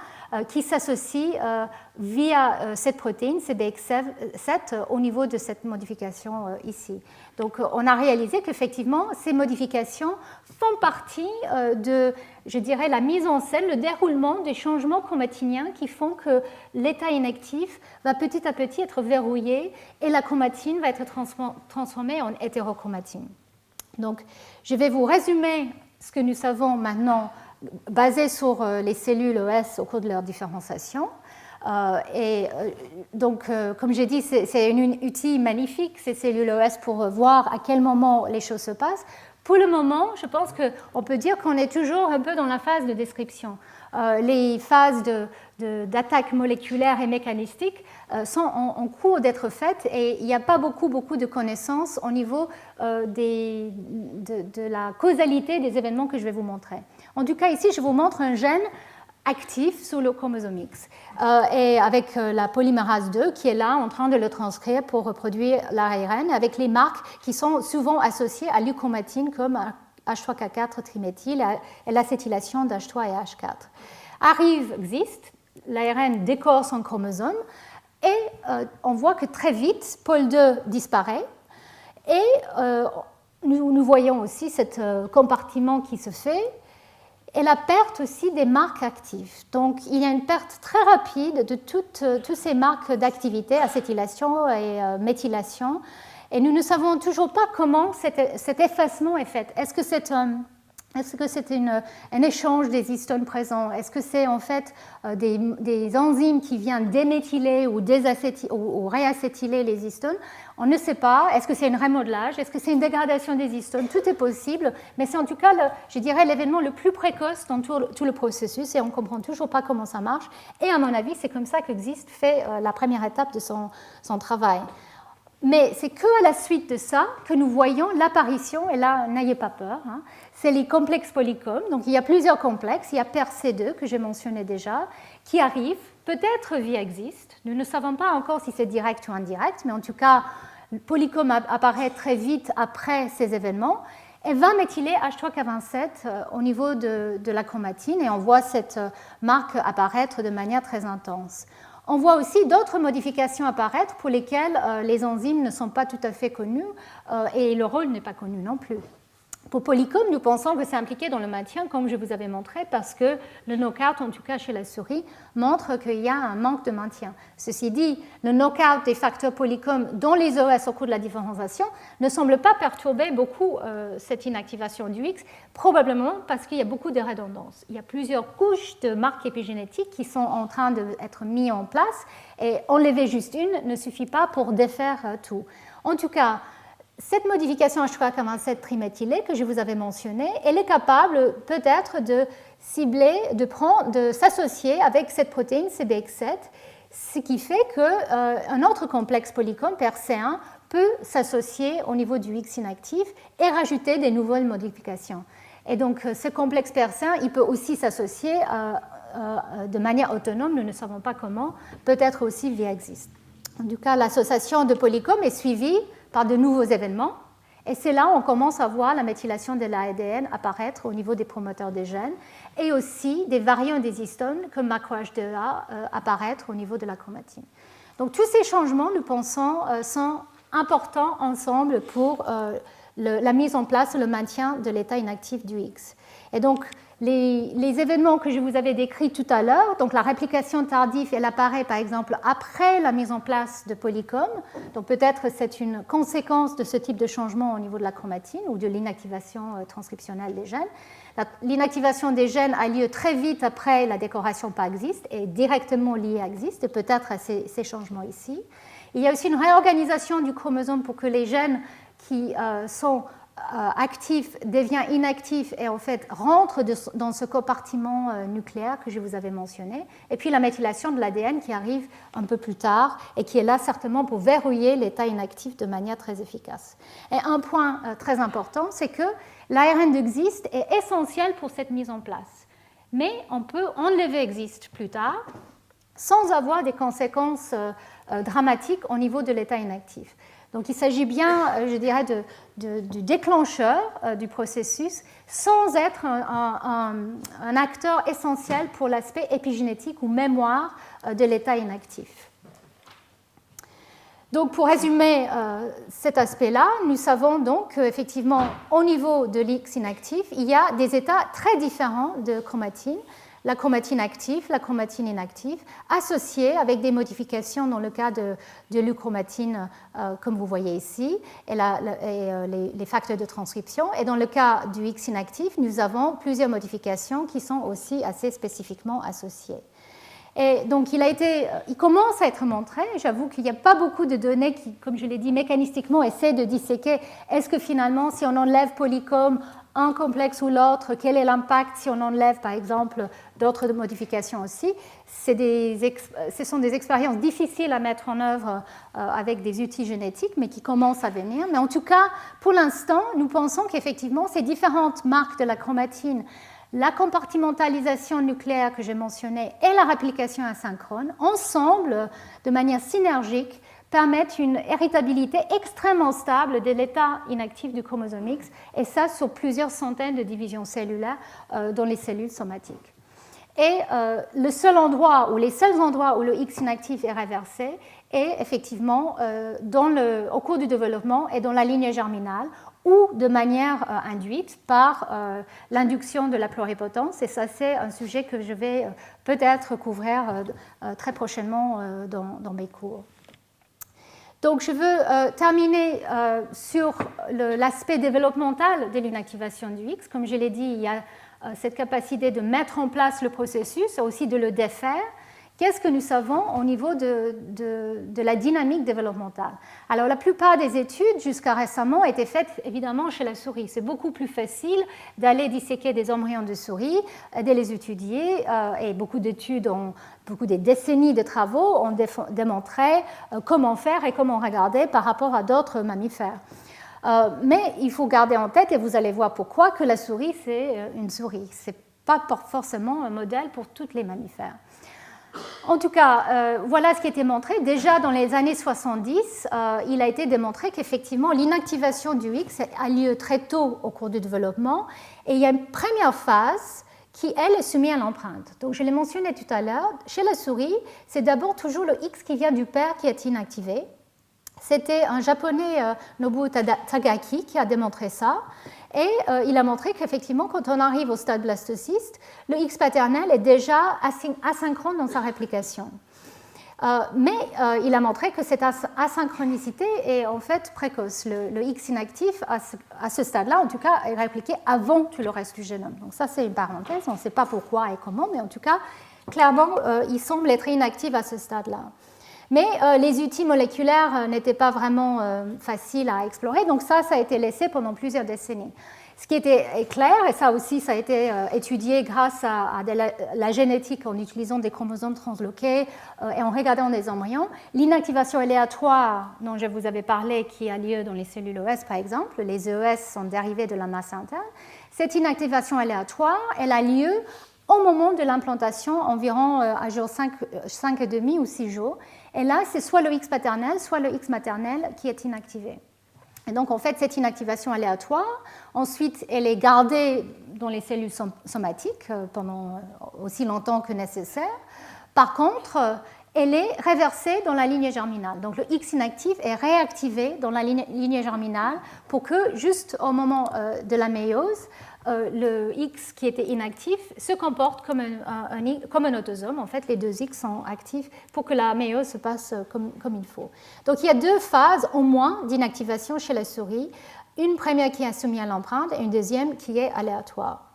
qui s'associent via cette protéine, CBX7, au niveau de cette modification ici. Donc on a réalisé qu'effectivement ces modifications font partie de, je dirais, la mise en scène, le déroulement des changements chromatiniens qui font que l'état inactif va petit à petit être verrouillé et la chromatine va être transformée en hétérochromatine. Donc je vais vous résumer ce que nous savons maintenant basé sur les cellules ES au cours de leur différenciation. Donc, comme j'ai dit, c'est un outil magnifique, ces cellules ES, pour voir à quel moment les choses se passent. Pour le moment, je pense qu'on peut dire qu'on est toujours un peu dans la phase de description. Les phases d'attaque moléculaire et mécanistique sont en cours d'être faites et il n'y a pas beaucoup de connaissances au niveau de la causalité des événements que je vais vous montrer. En tout cas, ici, je vous montre un gène actif sur le chromosome X et avec la polymérase 2 qui est là en train de le transcrire pour reproduire l'ARN avec les marques qui sont souvent associées à l'euchromatine comme H3K4 triméthyle et l'acétylation d'H3 et H4. ARIV existe, l'ARN décore son chromosome et on voit que très vite, pôle 2 disparaît et nous voyons aussi ce compartiment qui se fait et la perte aussi des marques actives. Donc, il y a une perte très rapide de toutes ces marques d'activité, acétylation et méthylation. Et nous ne savons toujours pas comment cet effacement est fait. Est-ce que c'est un échange des histones présents? Est-ce que c'est en fait des enzymes qui viennent déméthyler ou réacétyler les histones? On ne sait pas. Est-ce que c'est un remodelage? Est-ce que c'est une dégradation des histones? Tout est possible, mais c'est en tout cas, je dirais, l'événement le plus précoce dans tout le processus et on ne comprend toujours pas comment ça marche. Et à mon avis, c'est comme ça qu'Exist fait la première étape de son travail. Mais c'est qu'à la suite de ça que nous voyons l'apparition, et là, n'ayez pas peur, hein, c'est les complexes polycomes. Donc, il y a plusieurs complexes. Il y a PERC2, que j'ai mentionné déjà, qui arrivent peut-être via Exist. Nous ne savons pas encore si c'est direct ou indirect, mais en tout cas, le polycome apparaît très vite après ces événements et va méthyler H3K27 au niveau de la chromatine, et on voit cette marque apparaître de manière très intense. On voit aussi d'autres modifications apparaître pour lesquelles les enzymes ne sont pas tout à fait connues et le rôle n'est pas connu non plus. Pour Polycom, nous pensons que c'est impliqué dans le maintien, comme je vous avais montré, parce que le knockout, en tout cas chez la souris, montre qu'il y a un manque de maintien. Ceci dit, le knockout des facteurs Polycom dans les OS au cours de la différenciation ne semble pas perturber beaucoup cette inactivation du X, probablement parce qu'il y a beaucoup de redondance. Il y a plusieurs couches de marques épigénétiques qui sont en train d'être mises en place, et enlever juste une ne suffit pas pour défaire tout. En tout cas, cette modification H3K27 triméthylée que je vous avais mentionnée, elle est capable peut-être de ciblé de s'associer avec cette protéine CBX7, ce qui fait qu'un autre complexe polycom, PER-C1, peut s'associer au niveau du X inactif et rajouter des nouvelles modifications. Et donc, ce complexe PER-C1, il peut aussi s'associer de manière autonome, nous ne savons pas comment, peut-être aussi via existe. En tout cas, l'association de polycom est suivie par de nouveaux événements, et c'est là où on commence à voir la méthylation de l'ADN apparaître au niveau des promoteurs des gènes, et aussi des variants des histones comme macroH2A apparaître au niveau de la chromatine. Donc, tous ces changements, nous pensons, sont importants ensemble pour la mise en place, le maintien de l'état inactif du X. Et donc, les événements que je vous avais décrits tout à l'heure, donc la réplication tardive, elle apparaît par exemple après la mise en place de polycom, donc peut-être c'est une conséquence de ce type de changement au niveau de la chromatine ou de l'inactivation transcriptionnelle des gènes. L'inactivation des gènes a lieu très vite après la décoration par existe et directement liée à existe, peut-être à ces changements ici. Il y a aussi une réorganisation du chromosome pour que les gènes qui sont actifs deviennent inactifs et en fait rentrent dans ce compartiment nucléaire que je vous avais mentionné. Et puis la méthylation de l'ADN qui arrive un peu plus tard et qui est là certainement pour verrouiller l'état inactif de manière très efficace. Et un point très important, c'est que l'ARN d'existe est essentiel pour cette mise en place. Mais on peut enlever existe plus tard sans avoir des conséquences dramatiques au niveau de l'état inactif. Donc il s'agit bien, je dirais, du déclencheur du processus sans être un acteur essentiel pour l'aspect épigénétique ou mémoire de l'état inactif. Donc pour résumer cet aspect-là, nous savons donc qu'effectivement, au niveau de l'X inactif, il y a des états très différents de chromatine. La chromatine active, la chromatine inactive, associées avec des modifications dans le cas de l'euchromatine, comme vous voyez ici, et les facteurs de transcription. Et dans le cas du X inactif, nous avons plusieurs modifications qui sont aussi assez spécifiquement associées. Et donc, il commence à être montré, j'avoue qu'il n'y a pas beaucoup de données qui, comme je l'ai dit, mécanistiquement essaient de disséquer est-ce que finalement, si on enlève polycom, un complexe ou l'autre, quel est l'impact si on enlève, par exemple, d'autres modifications aussi. Ce sont des expériences difficiles à mettre en œuvre avec des outils génétiques, mais qui commencent à venir. Mais en tout cas, pour l'instant, nous pensons qu'effectivement, ces différentes marques de la chromatine, la compartimentalisation nucléaire que j'ai mentionnée et la réplication asynchrone, ensemble, de manière synergique, permettent une héritabilité extrêmement stable de l'état inactif du chromosome X, et ça sur plusieurs centaines de divisions cellulaires dans les cellules somatiques. Et le seul endroit ou les seuls endroits où le X inactif est réversé est effectivement au cours du développement et dans la lignée germinale, ou de manière induite par l'induction de la pluripotence. Et ça, c'est un sujet que je vais peut-être couvrir très prochainement dans mes cours. Donc, je veux terminer sur l'aspect développemental de l'inactivation du X. Comme je l'ai dit, il y a cette capacité de mettre en place le processus, aussi de le défaire. Qu'est-ce que nous savons au niveau de la dynamique développementale? Alors, la plupart des études, jusqu'à récemment, étaient faites évidemment chez la souris. C'est beaucoup plus facile d'aller disséquer des embryons de souris, de les étudier, et beaucoup d'études, beaucoup de décennies de travaux ont démontré comment faire et comment regarder par rapport à d'autres mammifères. Mais il faut garder en tête, et vous allez voir pourquoi, que la souris, c'est une souris. Ce n'est pas forcément un modèle pour tous les mammifères. En tout cas, voilà ce qui a été montré. Déjà dans les années 70, il a été démontré qu'effectivement l'inactivation du X a lieu très tôt au cours du développement, et il y a une première phase qui, elle, est soumise à l'empreinte. Donc je l'ai mentionné tout à l'heure, chez la souris, c'est d'abord toujours le X qui vient du père qui est inactivé. C'était un japonais, Nobuo Tagaki, qui a démontré ça. Et il a montré qu'effectivement, quand on arrive au stade blastocyste, le X paternel est déjà asynchrone dans sa réplication. Mais il a montré que cette asynchronicité est en fait précoce. Le X inactif, à ce stade-là, en tout cas, est répliqué avant tout le reste du génome. Donc ça, c'est une parenthèse. On ne sait pas pourquoi et comment, mais en tout cas, clairement, il semble être inactif à ce stade-là. Mais les outils moléculaires n'étaient pas vraiment faciles à explorer, donc ça a été laissé pendant plusieurs décennies. Ce qui était clair, et ça aussi ça a été étudié grâce à la génétique en utilisant des chromosomes transloqués et en regardant des embryons, l'inactivation aléatoire dont je vous avais parlé qui a lieu dans les cellules ES par exemple, les ES sont dérivés de la masse interne, cette inactivation aléatoire, elle a lieu au moment de l'implantation, environ à jour 5,5 ou 6 jours. Et là, c'est soit le X paternel, soit le X maternel qui est inactivé. Et donc, en fait, cette inactivation aléatoire, ensuite, elle est gardée dans les cellules somatiques pendant aussi longtemps que nécessaire. Par contre, elle est réversée dans la lignée germinale. Donc, le X inactif est réactivé dans la lignée germinale pour que, juste au moment de la méiose, le X qui était inactif se comporte comme un autosome. En fait, les deux X sont actifs pour que la méiose se passe comme il faut. Donc, il y a 2 phases au moins d'inactivation chez la souris. Une première qui est soumise à l'empreinte et une deuxième qui est aléatoire.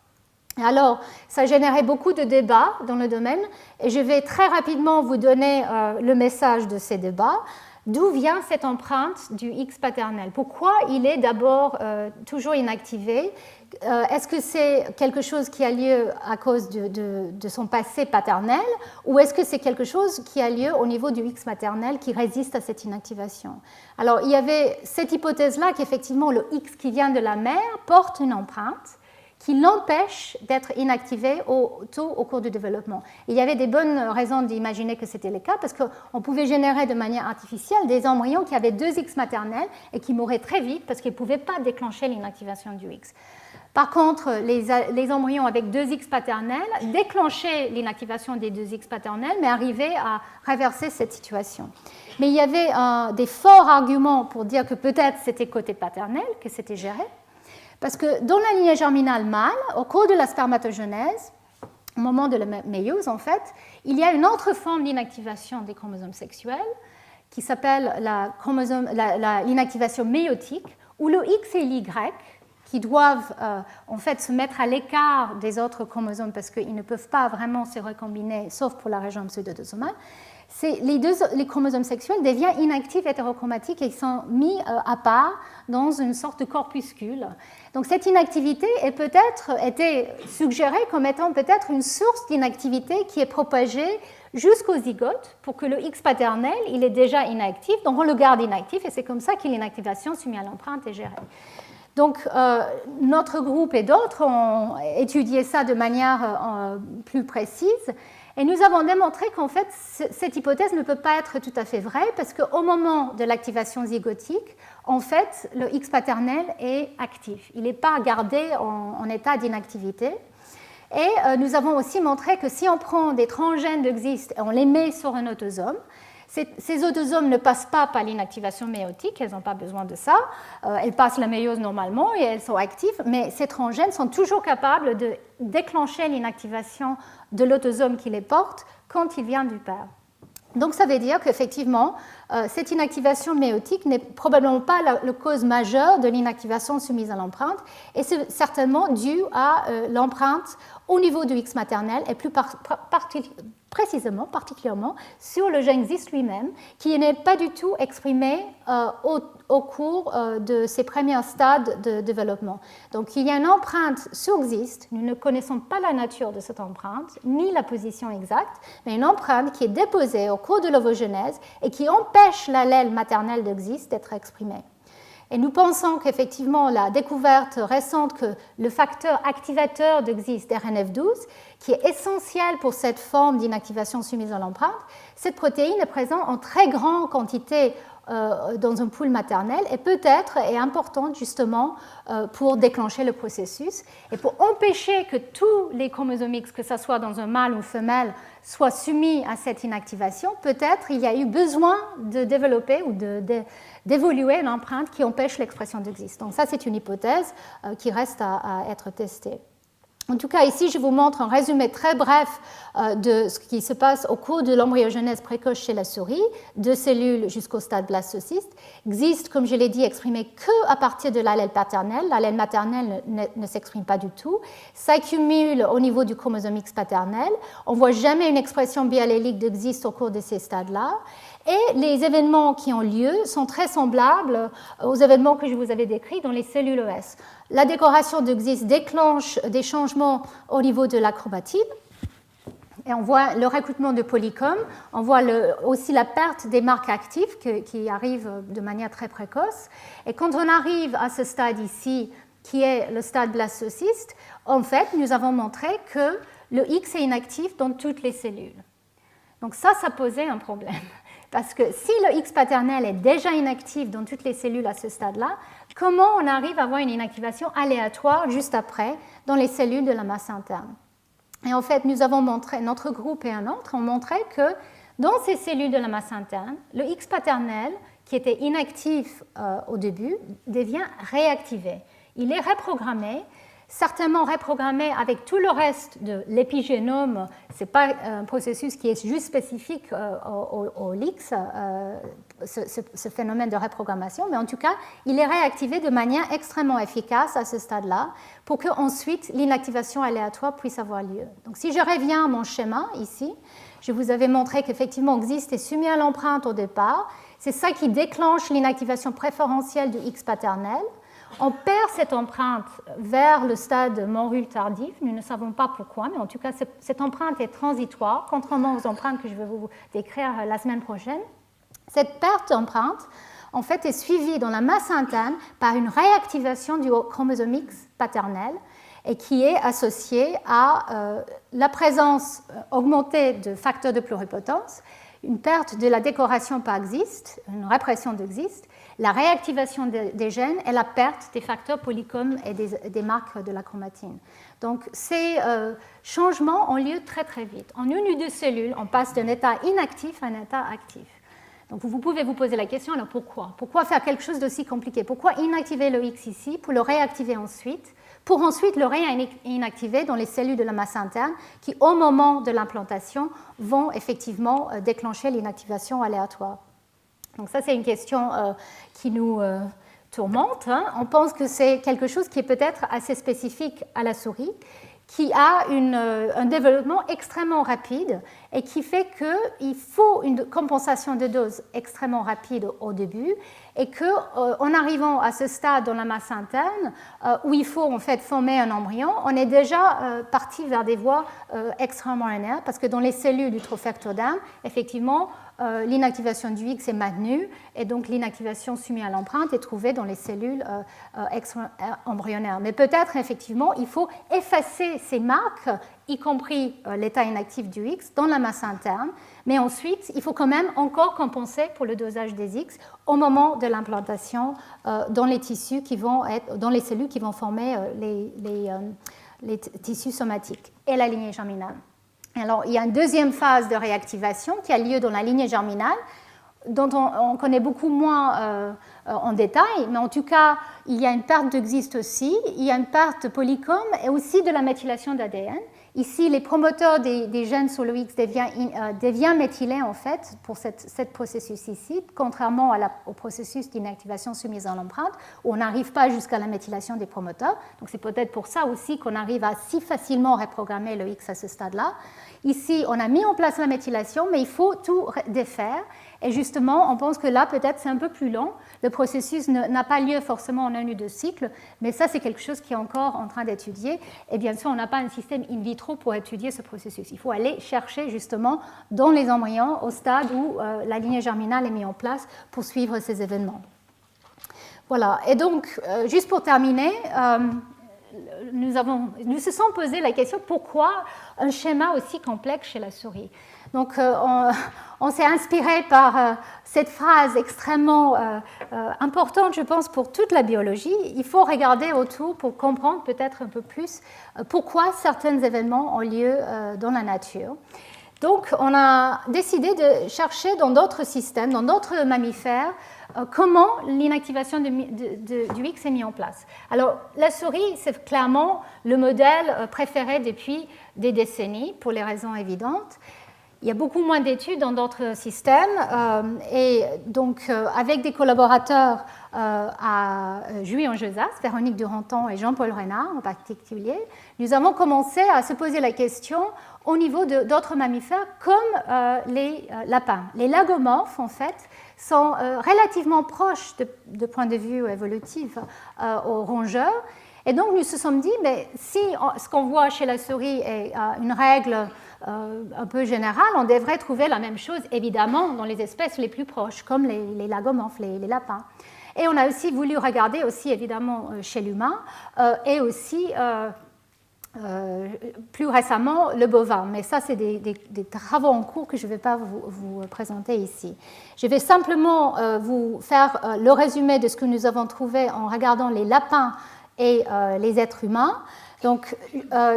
Alors, ça a généré beaucoup de débats dans le domaine et je vais très rapidement vous donner le message de ces débats. D'où vient cette empreinte du X paternel? Pourquoi il est d'abord toujours inactivé? Est-ce que c'est quelque chose qui a lieu à cause de son passé paternel ou est-ce que c'est quelque chose qui a lieu au niveau du X maternel qui résiste à cette inactivation? Alors, il y avait cette hypothèse-là qu'effectivement le X qui vient de la mère porte une empreinte qui l'empêche d'être inactivé tôt au cours du développement. Il y avait des bonnes raisons d'imaginer que c'était le cas parce qu'on pouvait générer de manière artificielle des embryons qui avaient 2 X maternels et qui mouraient très vite parce qu'ils ne pouvaient pas déclencher l'inactivation du X. Par contre, les embryons avec 2 X paternels déclenchaient l'inactivation des 2 X paternels mais arrivaient à réverser cette situation. Mais il y avait des forts arguments pour dire que peut-être c'était côté paternel, que c'était géré. Parce que dans la lignée germinale mâle, au cours de la spermatogenèse, au moment de la méiose en fait, il y a une autre forme d'inactivation des chromosomes sexuels qui s'appelle l'inactivation méiotique, où le X et l'Y qui doivent en fait se mettre à l'écart des autres chromosomes parce qu'ils ne peuvent pas vraiment se recombiner, sauf pour la région pseudodosomale, les chromosomes sexuels deviennent inactifs hétérochromatiques et ils sont mis à part dans une sorte de corpuscule. Donc cette inactivité est peut-être été suggérée comme étant peut-être une source d'inactivité qui est propagée jusqu'au zygote pour que le X paternel il est déjà inactif, donc on le garde inactif et c'est comme ça que l'inactivation soumise à l'empreinte est gérée. Donc, notre groupe et d'autres ont étudié ça de manière plus précise et nous avons démontré qu'en fait, cette hypothèse ne peut pas être tout à fait vraie parce qu'au moment de l'activation zygotique, en fait, le X paternel est actif. Il n'est pas gardé en état d'inactivité. Et nous avons aussi montré que si on prend des transgènes de XIST et on les met sur un autosome, ces autosomes ne passent pas par l'inactivation méiotique, elles n'ont pas besoin de ça, elles passent la méiose normalement et elles sont actives, mais ces transgènes sont toujours capables de déclencher l'inactivation de l'autosome qui les porte quand il vient du père. Donc ça veut dire qu'effectivement, cette inactivation méiotique n'est probablement pas la cause majeure de l'inactivation soumise à l'empreinte et c'est certainement dû à l'empreinte au niveau du X maternel et plus particulièrement sur le gène XIST lui-même qui n'est pas du tout exprimé au cours de ces premiers stades de développement. Donc il y a une empreinte sur XIST, nous ne connaissons pas la nature de cette empreinte ni la position exacte, mais une empreinte qui est déposée au cours de l'ovogenèse et qui empêche l'allèle maternel de XIST d'être exprimé. Et nous pensons qu'effectivement, la découverte récente que le facteur activateur de XIST, RNF12, qui est essentiel pour cette forme d'inactivation soumise à l'empreinte, cette protéine est présente en très grande quantité dans un pool maternel et peut-être est importante justement pour déclencher le processus et pour empêcher que tous les chromosomes X, que ce soit dans un mâle ou femelle, soient soumis à cette inactivation. Peut-être il y a eu besoin de développer ou d'évoluer une empreinte qui empêche l'expression de XIST. Donc ça, c'est une hypothèse qui reste à être testée. En tout cas, ici, je vous montre un résumé très bref de ce qui se passe au cours de l'embryogenèse précoce chez la souris, de cellules jusqu'au stade blastocyste. XIST, comme je l'ai dit, exprimé qu'à partir de l'allèle paternel. L'allèle maternel ne s'exprime pas du tout. S'accumule au niveau du chromosome X paternel. On ne voit jamais une expression biallélique de XIST au cours de ces stades-là. Et les événements qui ont lieu sont très semblables aux événements que je vous avais décrits dans les cellules ES. La décoration de XIS déclenche des changements au niveau de la chromatine. Et on voit le recrutement de polycomes, on voit aussi la perte des marques actives qui arrivent de manière très précoce. Et quand on arrive à ce stade ici, qui est le stade blastocyste, en fait, nous avons montré que le X est inactif dans toutes les cellules. Donc ça posait un problème. Parce que si le X paternel est déjà inactif dans toutes les cellules à ce stade-là, comment on arrive à avoir une inactivation aléatoire juste après dans les cellules de la masse interne? Et en fait, nous avons montré, notre groupe et un autre ont montré que dans ces cellules de la masse interne, le X paternel, qui était inactif au début, devient réactivé. Il est reprogrammé, certainement reprogrammé avec tout le reste de l'épigénome. Ce n'est pas un processus qui est juste spécifique au LIX, ce phénomène de reprogrammation, mais en tout cas, il est réactivé de manière extrêmement efficace à ce stade-là pour qu'ensuite l'inactivation aléatoire puisse avoir lieu. Donc si je reviens à mon schéma ici, je vous avais montré qu'effectivement XIST est soumis à l'empreinte au départ. C'est ça qui déclenche l'inactivation préférentielle du X paternel. On perd cette empreinte vers le stade morule tardif. Nous ne savons pas pourquoi, mais en tout cas, cette empreinte est transitoire, contrairement aux empreintes que je vais vous décrire la semaine prochaine. Cette perte d'empreinte, en fait, est suivie dans la masse interne par une réactivation du chromosome X paternel et qui est associée à la présence augmentée de facteurs de pluripotence, une perte de la décoration par XIST, une répression de XIST, la réactivation des gènes et la perte des facteurs polycomes et des marques de la chromatine. Donc ces changements ont lieu très très vite. En une ou deux cellules, on passe d'un état inactif à un état actif. Donc vous pouvez vous poser la question, alors pourquoi? Pourquoi faire quelque chose d'aussi compliqué? Pourquoi inactiver le X ici pour le réactiver ensuite, pour ensuite le réinactiver dans les cellules de la masse interne qui, au moment de l'implantation, vont effectivement déclencher l'inactivation aléatoire? Donc ça, c'est une question qui nous tourmente. On pense que c'est quelque chose qui est peut-être assez spécifique à la souris, qui a un développement extrêmement rapide et qui fait qu'il faut une compensation de dose extrêmement rapide au début et qu'en arrivant à ce stade dans la masse interne, où il faut en fait former un embryon, on est déjà parti vers des voies extra-embryonnaires parce que dans les cellules du trophectoderme, effectivement, l'inactivation du X est maintenue et donc l'inactivation soumise à l'empreinte est trouvée dans les cellules extra-embryonnaires. Mais peut-être effectivement il faut effacer ces marques, y compris l'état inactif du X, dans la masse interne, mais ensuite il faut quand même encore compenser pour le dosage des X au moment de l'implantation dans les tissus qui vont être, dans les cellules qui vont former les tissus somatiques et la lignée germinale. Alors, il y a une deuxième phase de réactivation qui a lieu dans la lignée germinale, dont on connaît beaucoup moins en détail, mais en tout cas, il y a une perte de XIST aussi, il y a une perte de polycome et aussi de la méthylation d'ADN. Ici, les promoteurs des gènes sur le X deviennent méthylés en fait pour ce processus ici, contrairement au processus d'inactivation soumise à l'empreinte, où on n'arrive pas jusqu'à la méthylation des promoteurs. Donc c'est peut-être pour ça aussi qu'on arrive à si facilement reprogrammer le X à ce stade-là. Ici, on a mis en place la méthylation, mais il faut tout défaire. Et justement, on pense que là, peut-être, c'est un peu plus long. Le processus n'a pas lieu forcément en un ou deux cycles, mais ça, c'est quelque chose qui est encore en train d'étudier. Et bien sûr, on n'a pas un système in vitro pour étudier ce processus. Il faut aller chercher justement dans les embryons au stade où la lignée germinale est mise en place pour suivre ces événements. Voilà. Et donc, juste pour terminer, nous se sommes posé la question pourquoi un schéma aussi complexe chez la souris. Donc, on s'est inspiré par cette phrase extrêmement importante, je pense, pour toute la biologie. Il faut regarder autour pour comprendre peut-être un peu plus pourquoi certains événements ont lieu dans la nature. Donc, on a décidé de chercher dans d'autres systèmes, dans d'autres mammifères, comment l'inactivation du X est mise en place. Alors, la souris, c'est clairement le modèle préféré depuis des décennies, pour les raisons évidentes. il y a beaucoup moins d'études dans d'autres systèmes et donc avec des collaborateurs à Juilly-en-Josas, Véronique Duranton et Jean-Paul Renard en particulier, nous avons commencé à se poser la question au niveau d'autres mammifères comme les lapins. Les lagomorphes, en fait, sont relativement proches de point de vue évolutif aux rongeurs. Et donc, nous nous sommes dit, mais si ce qu'on voit chez la souris est une règle un peu générale, on devrait trouver la même chose, évidemment, dans les espèces les plus proches, comme les lagomorphes, les lapins. Et on a aussi voulu regarder, aussi, évidemment, chez l'humain, et aussi, plus récemment, le bovin. Mais ça, c'est des travaux en cours que je ne vais pas vous présenter ici. Je vais simplement vous faire le résumé de ce que nous avons trouvé en regardant les lapins et les êtres humains. Donc,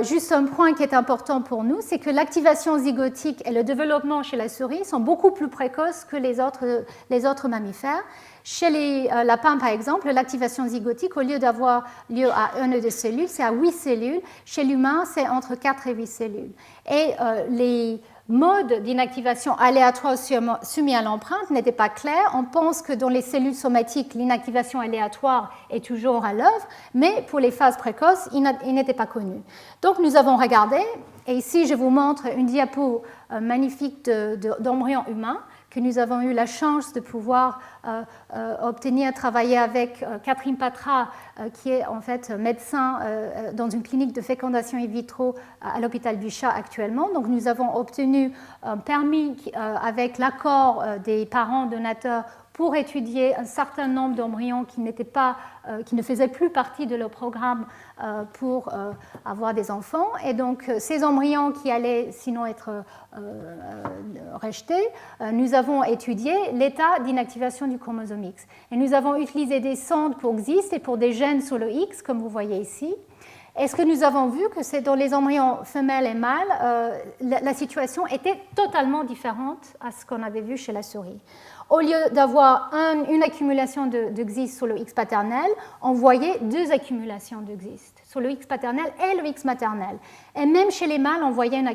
juste un point qui est important pour nous, c'est que l'activation zygotique et le développement chez la souris sont beaucoup plus précoces que les autres mammifères. Chez les lapins, par exemple, l'activation zygotique, au lieu d'avoir lieu à 1 œuf de cellules, c'est à 8 cellules. Chez l'humain, c'est entre 4 et 8 cellules. Et les modes d'inactivation aléatoire soumis à l'empreinte n'étaient pas clairs. On pense que dans les cellules somatiques, l'inactivation aléatoire est toujours à l'œuvre, mais pour les phases précoces, il n'était pas connu. Donc nous avons regardé, et ici je vous montre une diapo magnifique d'embryons humains que nous avons eu la chance de pouvoir obtenir, travailler avec Catherine Patra, qui est en fait médecin dans une clinique de fécondation in vitro à l'hôpital Bichat actuellement. Donc nous avons obtenu un permis avec l'accord des parents donateurs pour étudier un certain nombre d'embryons qui ne faisaient plus partie de leur programme pour avoir des enfants. Et donc, ces embryons qui allaient sinon être rejetés, nous avons étudié l'état d'inactivation du chromosome X. Et nous avons utilisé des sondes pour XIST et pour des gènes sur le X, comme vous voyez ici. Et ce que nous avons vu, que c'est dans les embryons femelles et mâles, la situation était totalement différente à ce qu'on avait vu chez la souris. Au lieu d'avoir une accumulation de XIST sur le X paternel, on voyait 2 accumulations de XIST sur le X paternel et le X maternel. Et même chez les mâles, on voyait une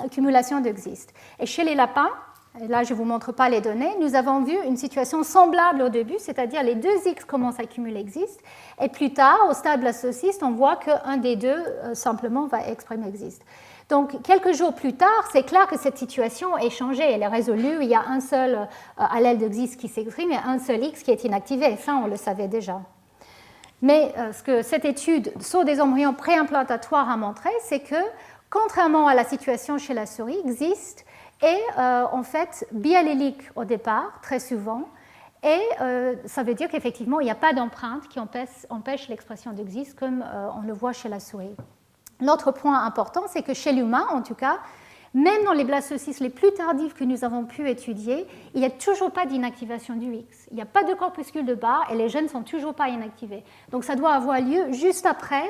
accumulation de XIST. Et chez les lapins, et là je ne vous montre pas les données, nous avons vu une situation semblable au début, c'est-à-dire les 2 X commencent à accumuler XIST, et plus tard, au stade blastocyste, on voit qu'un des 2 simplement va exprimer XIST. Donc, quelques jours plus tard, c'est clair que cette situation est changée, elle est résolue. Il y a un seul allèle de XIST qui s'exprime et un seul X qui est inactivé. Ça, on le savait déjà. Mais ce que cette étude sur des embryons préimplantatoires a montré, c'est que, contrairement à la situation chez la souris, XIST est en fait biallélique au départ, très souvent. Et ça veut dire qu'effectivement, il n'y a pas d'empreinte qui empêche l'expression de XIST comme on le voit chez la souris. L'autre point important, c'est que chez l'humain, en tout cas, même dans les blastocystes les plus tardifs que nous avons pu étudier, il n'y a toujours pas d'inactivation du X. Il n'y a pas de corpuscule de barre et les gènes ne sont toujours pas inactivés. Donc ça doit avoir lieu juste après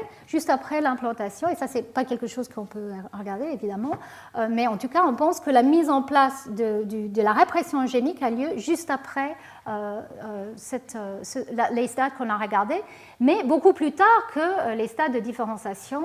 l'implantation. Et ça, ce n'est pas quelque chose qu'on peut regarder, évidemment. Mais en tout cas, on pense que la mise en place de la répression génique a lieu juste après les stades qu'on a regardés, mais beaucoup plus tard que les stades de différenciation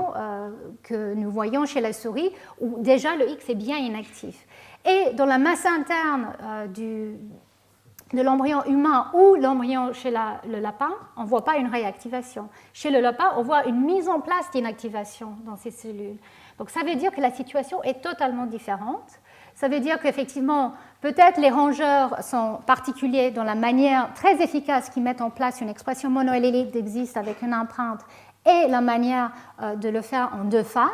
que nous voyons chez la souris, où déjà le X est bien inactif. Et dans la masse interne de l'embryon humain ou l'embryon chez le lapin, on ne voit pas une réactivation. Chez le lapin, on voit une mise en place d'inactivation dans ces cellules. Donc ça veut dire que la situation est totalement différente. Ça veut dire qu'effectivement, peut-être les rongeurs sont particuliers dans la manière très efficace qu'ils mettent en place une expression monoallélique d'existe avec une empreinte et la manière de le faire en 2 phases.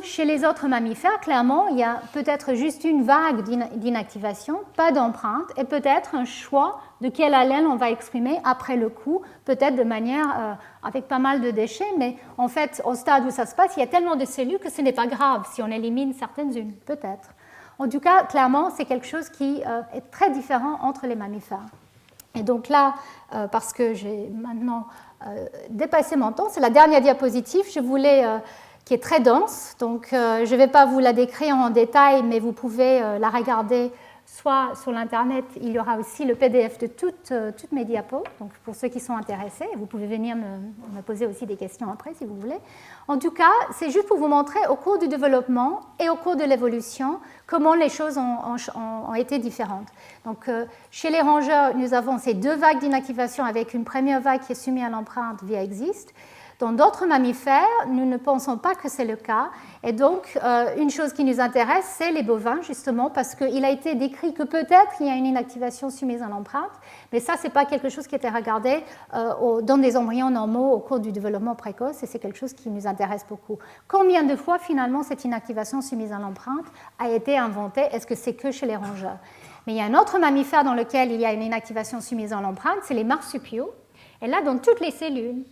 Chez les autres mammifères, clairement, il y a peut-être juste une vague d'inactivation, pas d'empreinte, et peut-être un choix de quel allèle on va exprimer après le coup, peut-être de manière avec pas mal de déchets, mais en fait, au stade où ça se passe, il y a tellement de cellules que ce n'est pas grave si on élimine certaines unes, peut-être. En tout cas, clairement, c'est quelque chose qui est très différent entre les mammifères. Et donc là, parce que j'ai maintenant dépassé mon temps, c'est la dernière diapositive, qui est très dense. Donc, je ne vais pas vous la décrire en détail, mais vous pouvez la regarder soit sur l'Internet, il y aura aussi le PDF de toutes mes diapos. Donc pour ceux qui sont intéressés, vous pouvez venir me poser aussi des questions après si vous voulez. En tout cas, c'est juste pour vous montrer au cours du développement et au cours de l'évolution comment les choses ont été différentes. Donc chez les rongeurs, nous avons ces deux vagues d'inactivation avec une première vague qui est soumise à l'empreinte via EXIST. Dans d'autres mammifères, nous ne pensons pas que c'est le cas. Et donc, une chose qui nous intéresse, c'est les bovins, justement, parce qu'il a été décrit que peut-être il y a une inactivation soumise à l'empreinte, mais ça, ce n'est pas quelque chose qui était regardé dans des embryons normaux au cours du développement précoce, et c'est quelque chose qui nous intéresse beaucoup. Combien de fois, finalement, cette inactivation soumise à l'empreinte a été inventée? Est-ce que c'est que chez les rongeurs? Mais il y a un autre mammifère dans lequel il y a une inactivation soumise à l'empreinte, c'est les marsupiaux. Et là, dans toutes les cellules.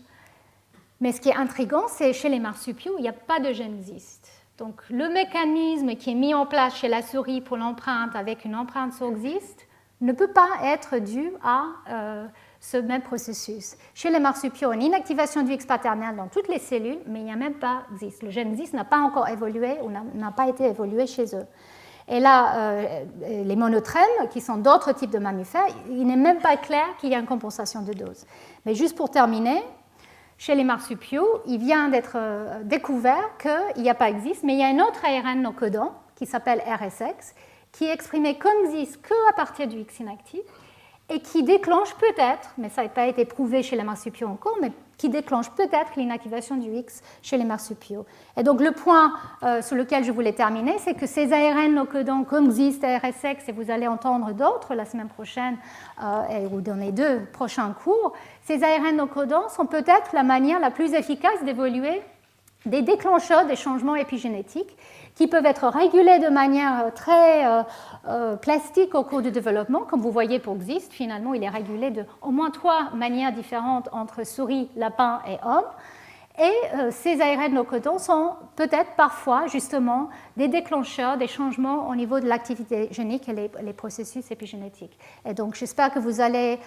Mais ce qui est intriguant, c'est chez les marsupiaux, il n'y a pas de gène XIST. Donc le mécanisme qui est mis en place chez la souris pour l'empreinte avec une empreinte sur XIST ne peut pas être dû à ce même processus. Chez les marsupiaux, une inactivation du X paternel dans toutes les cellules, mais il n'y a même pas XIST. Le gène XIST n'a pas encore évolué ou n'a pas été évolué chez eux. Et là, les monotrèmes, qui sont d'autres types de mammifères, il n'est même pas clair qu'il y ait une compensation de dose. Mais juste pour terminer, chez les marsupiaux, il vient d'être découvert qu'il n'y a pas XIST, mais il y a un autre ARN non codant qui s'appelle RSX, qui est exprimé comme XIST qu'à partir du X inactif et qui déclenche peut-être, mais ça n'a pas été prouvé chez les marsupiaux encore, mais qui déclenche peut-être l'inactivation du X chez les marsupiaux. Et donc le point sur lequel je voulais terminer, c'est que ces ARN non codants comme XIST et RSX, et vous allez entendre d'autres la semaine prochaine ou dans les 2 prochains cours, ces ARN non codants sont peut-être la manière la plus efficace d'évoluer des déclencheurs des changements épigénétiques qui peuvent être régulés de manière très plastique au cours du développement. Comme vous voyez pour XIST, finalement, il est régulé de au moins 3 manières différentes entre souris, lapins et hommes. Et ces ARN non codants sont peut-être parfois justement des déclencheurs des changements au niveau de l'activité génique et les processus épigénétiques. Et donc j'espère que vous allez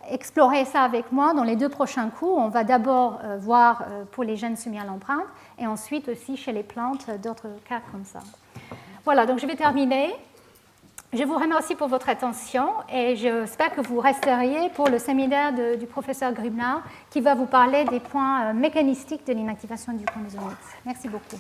explorer ça avec moi dans les 2 prochains cours. On va d'abord voir pour les gènes soumis à l'empreinte et ensuite aussi chez les plantes d'autres cas comme ça. Voilà, donc je vais terminer. Je vous remercie pour votre attention et j'espère que vous resteriez pour le séminaire du professeur Grubner qui va vous parler des points mécanistiques de l'inactivation du chromosome X. Merci beaucoup.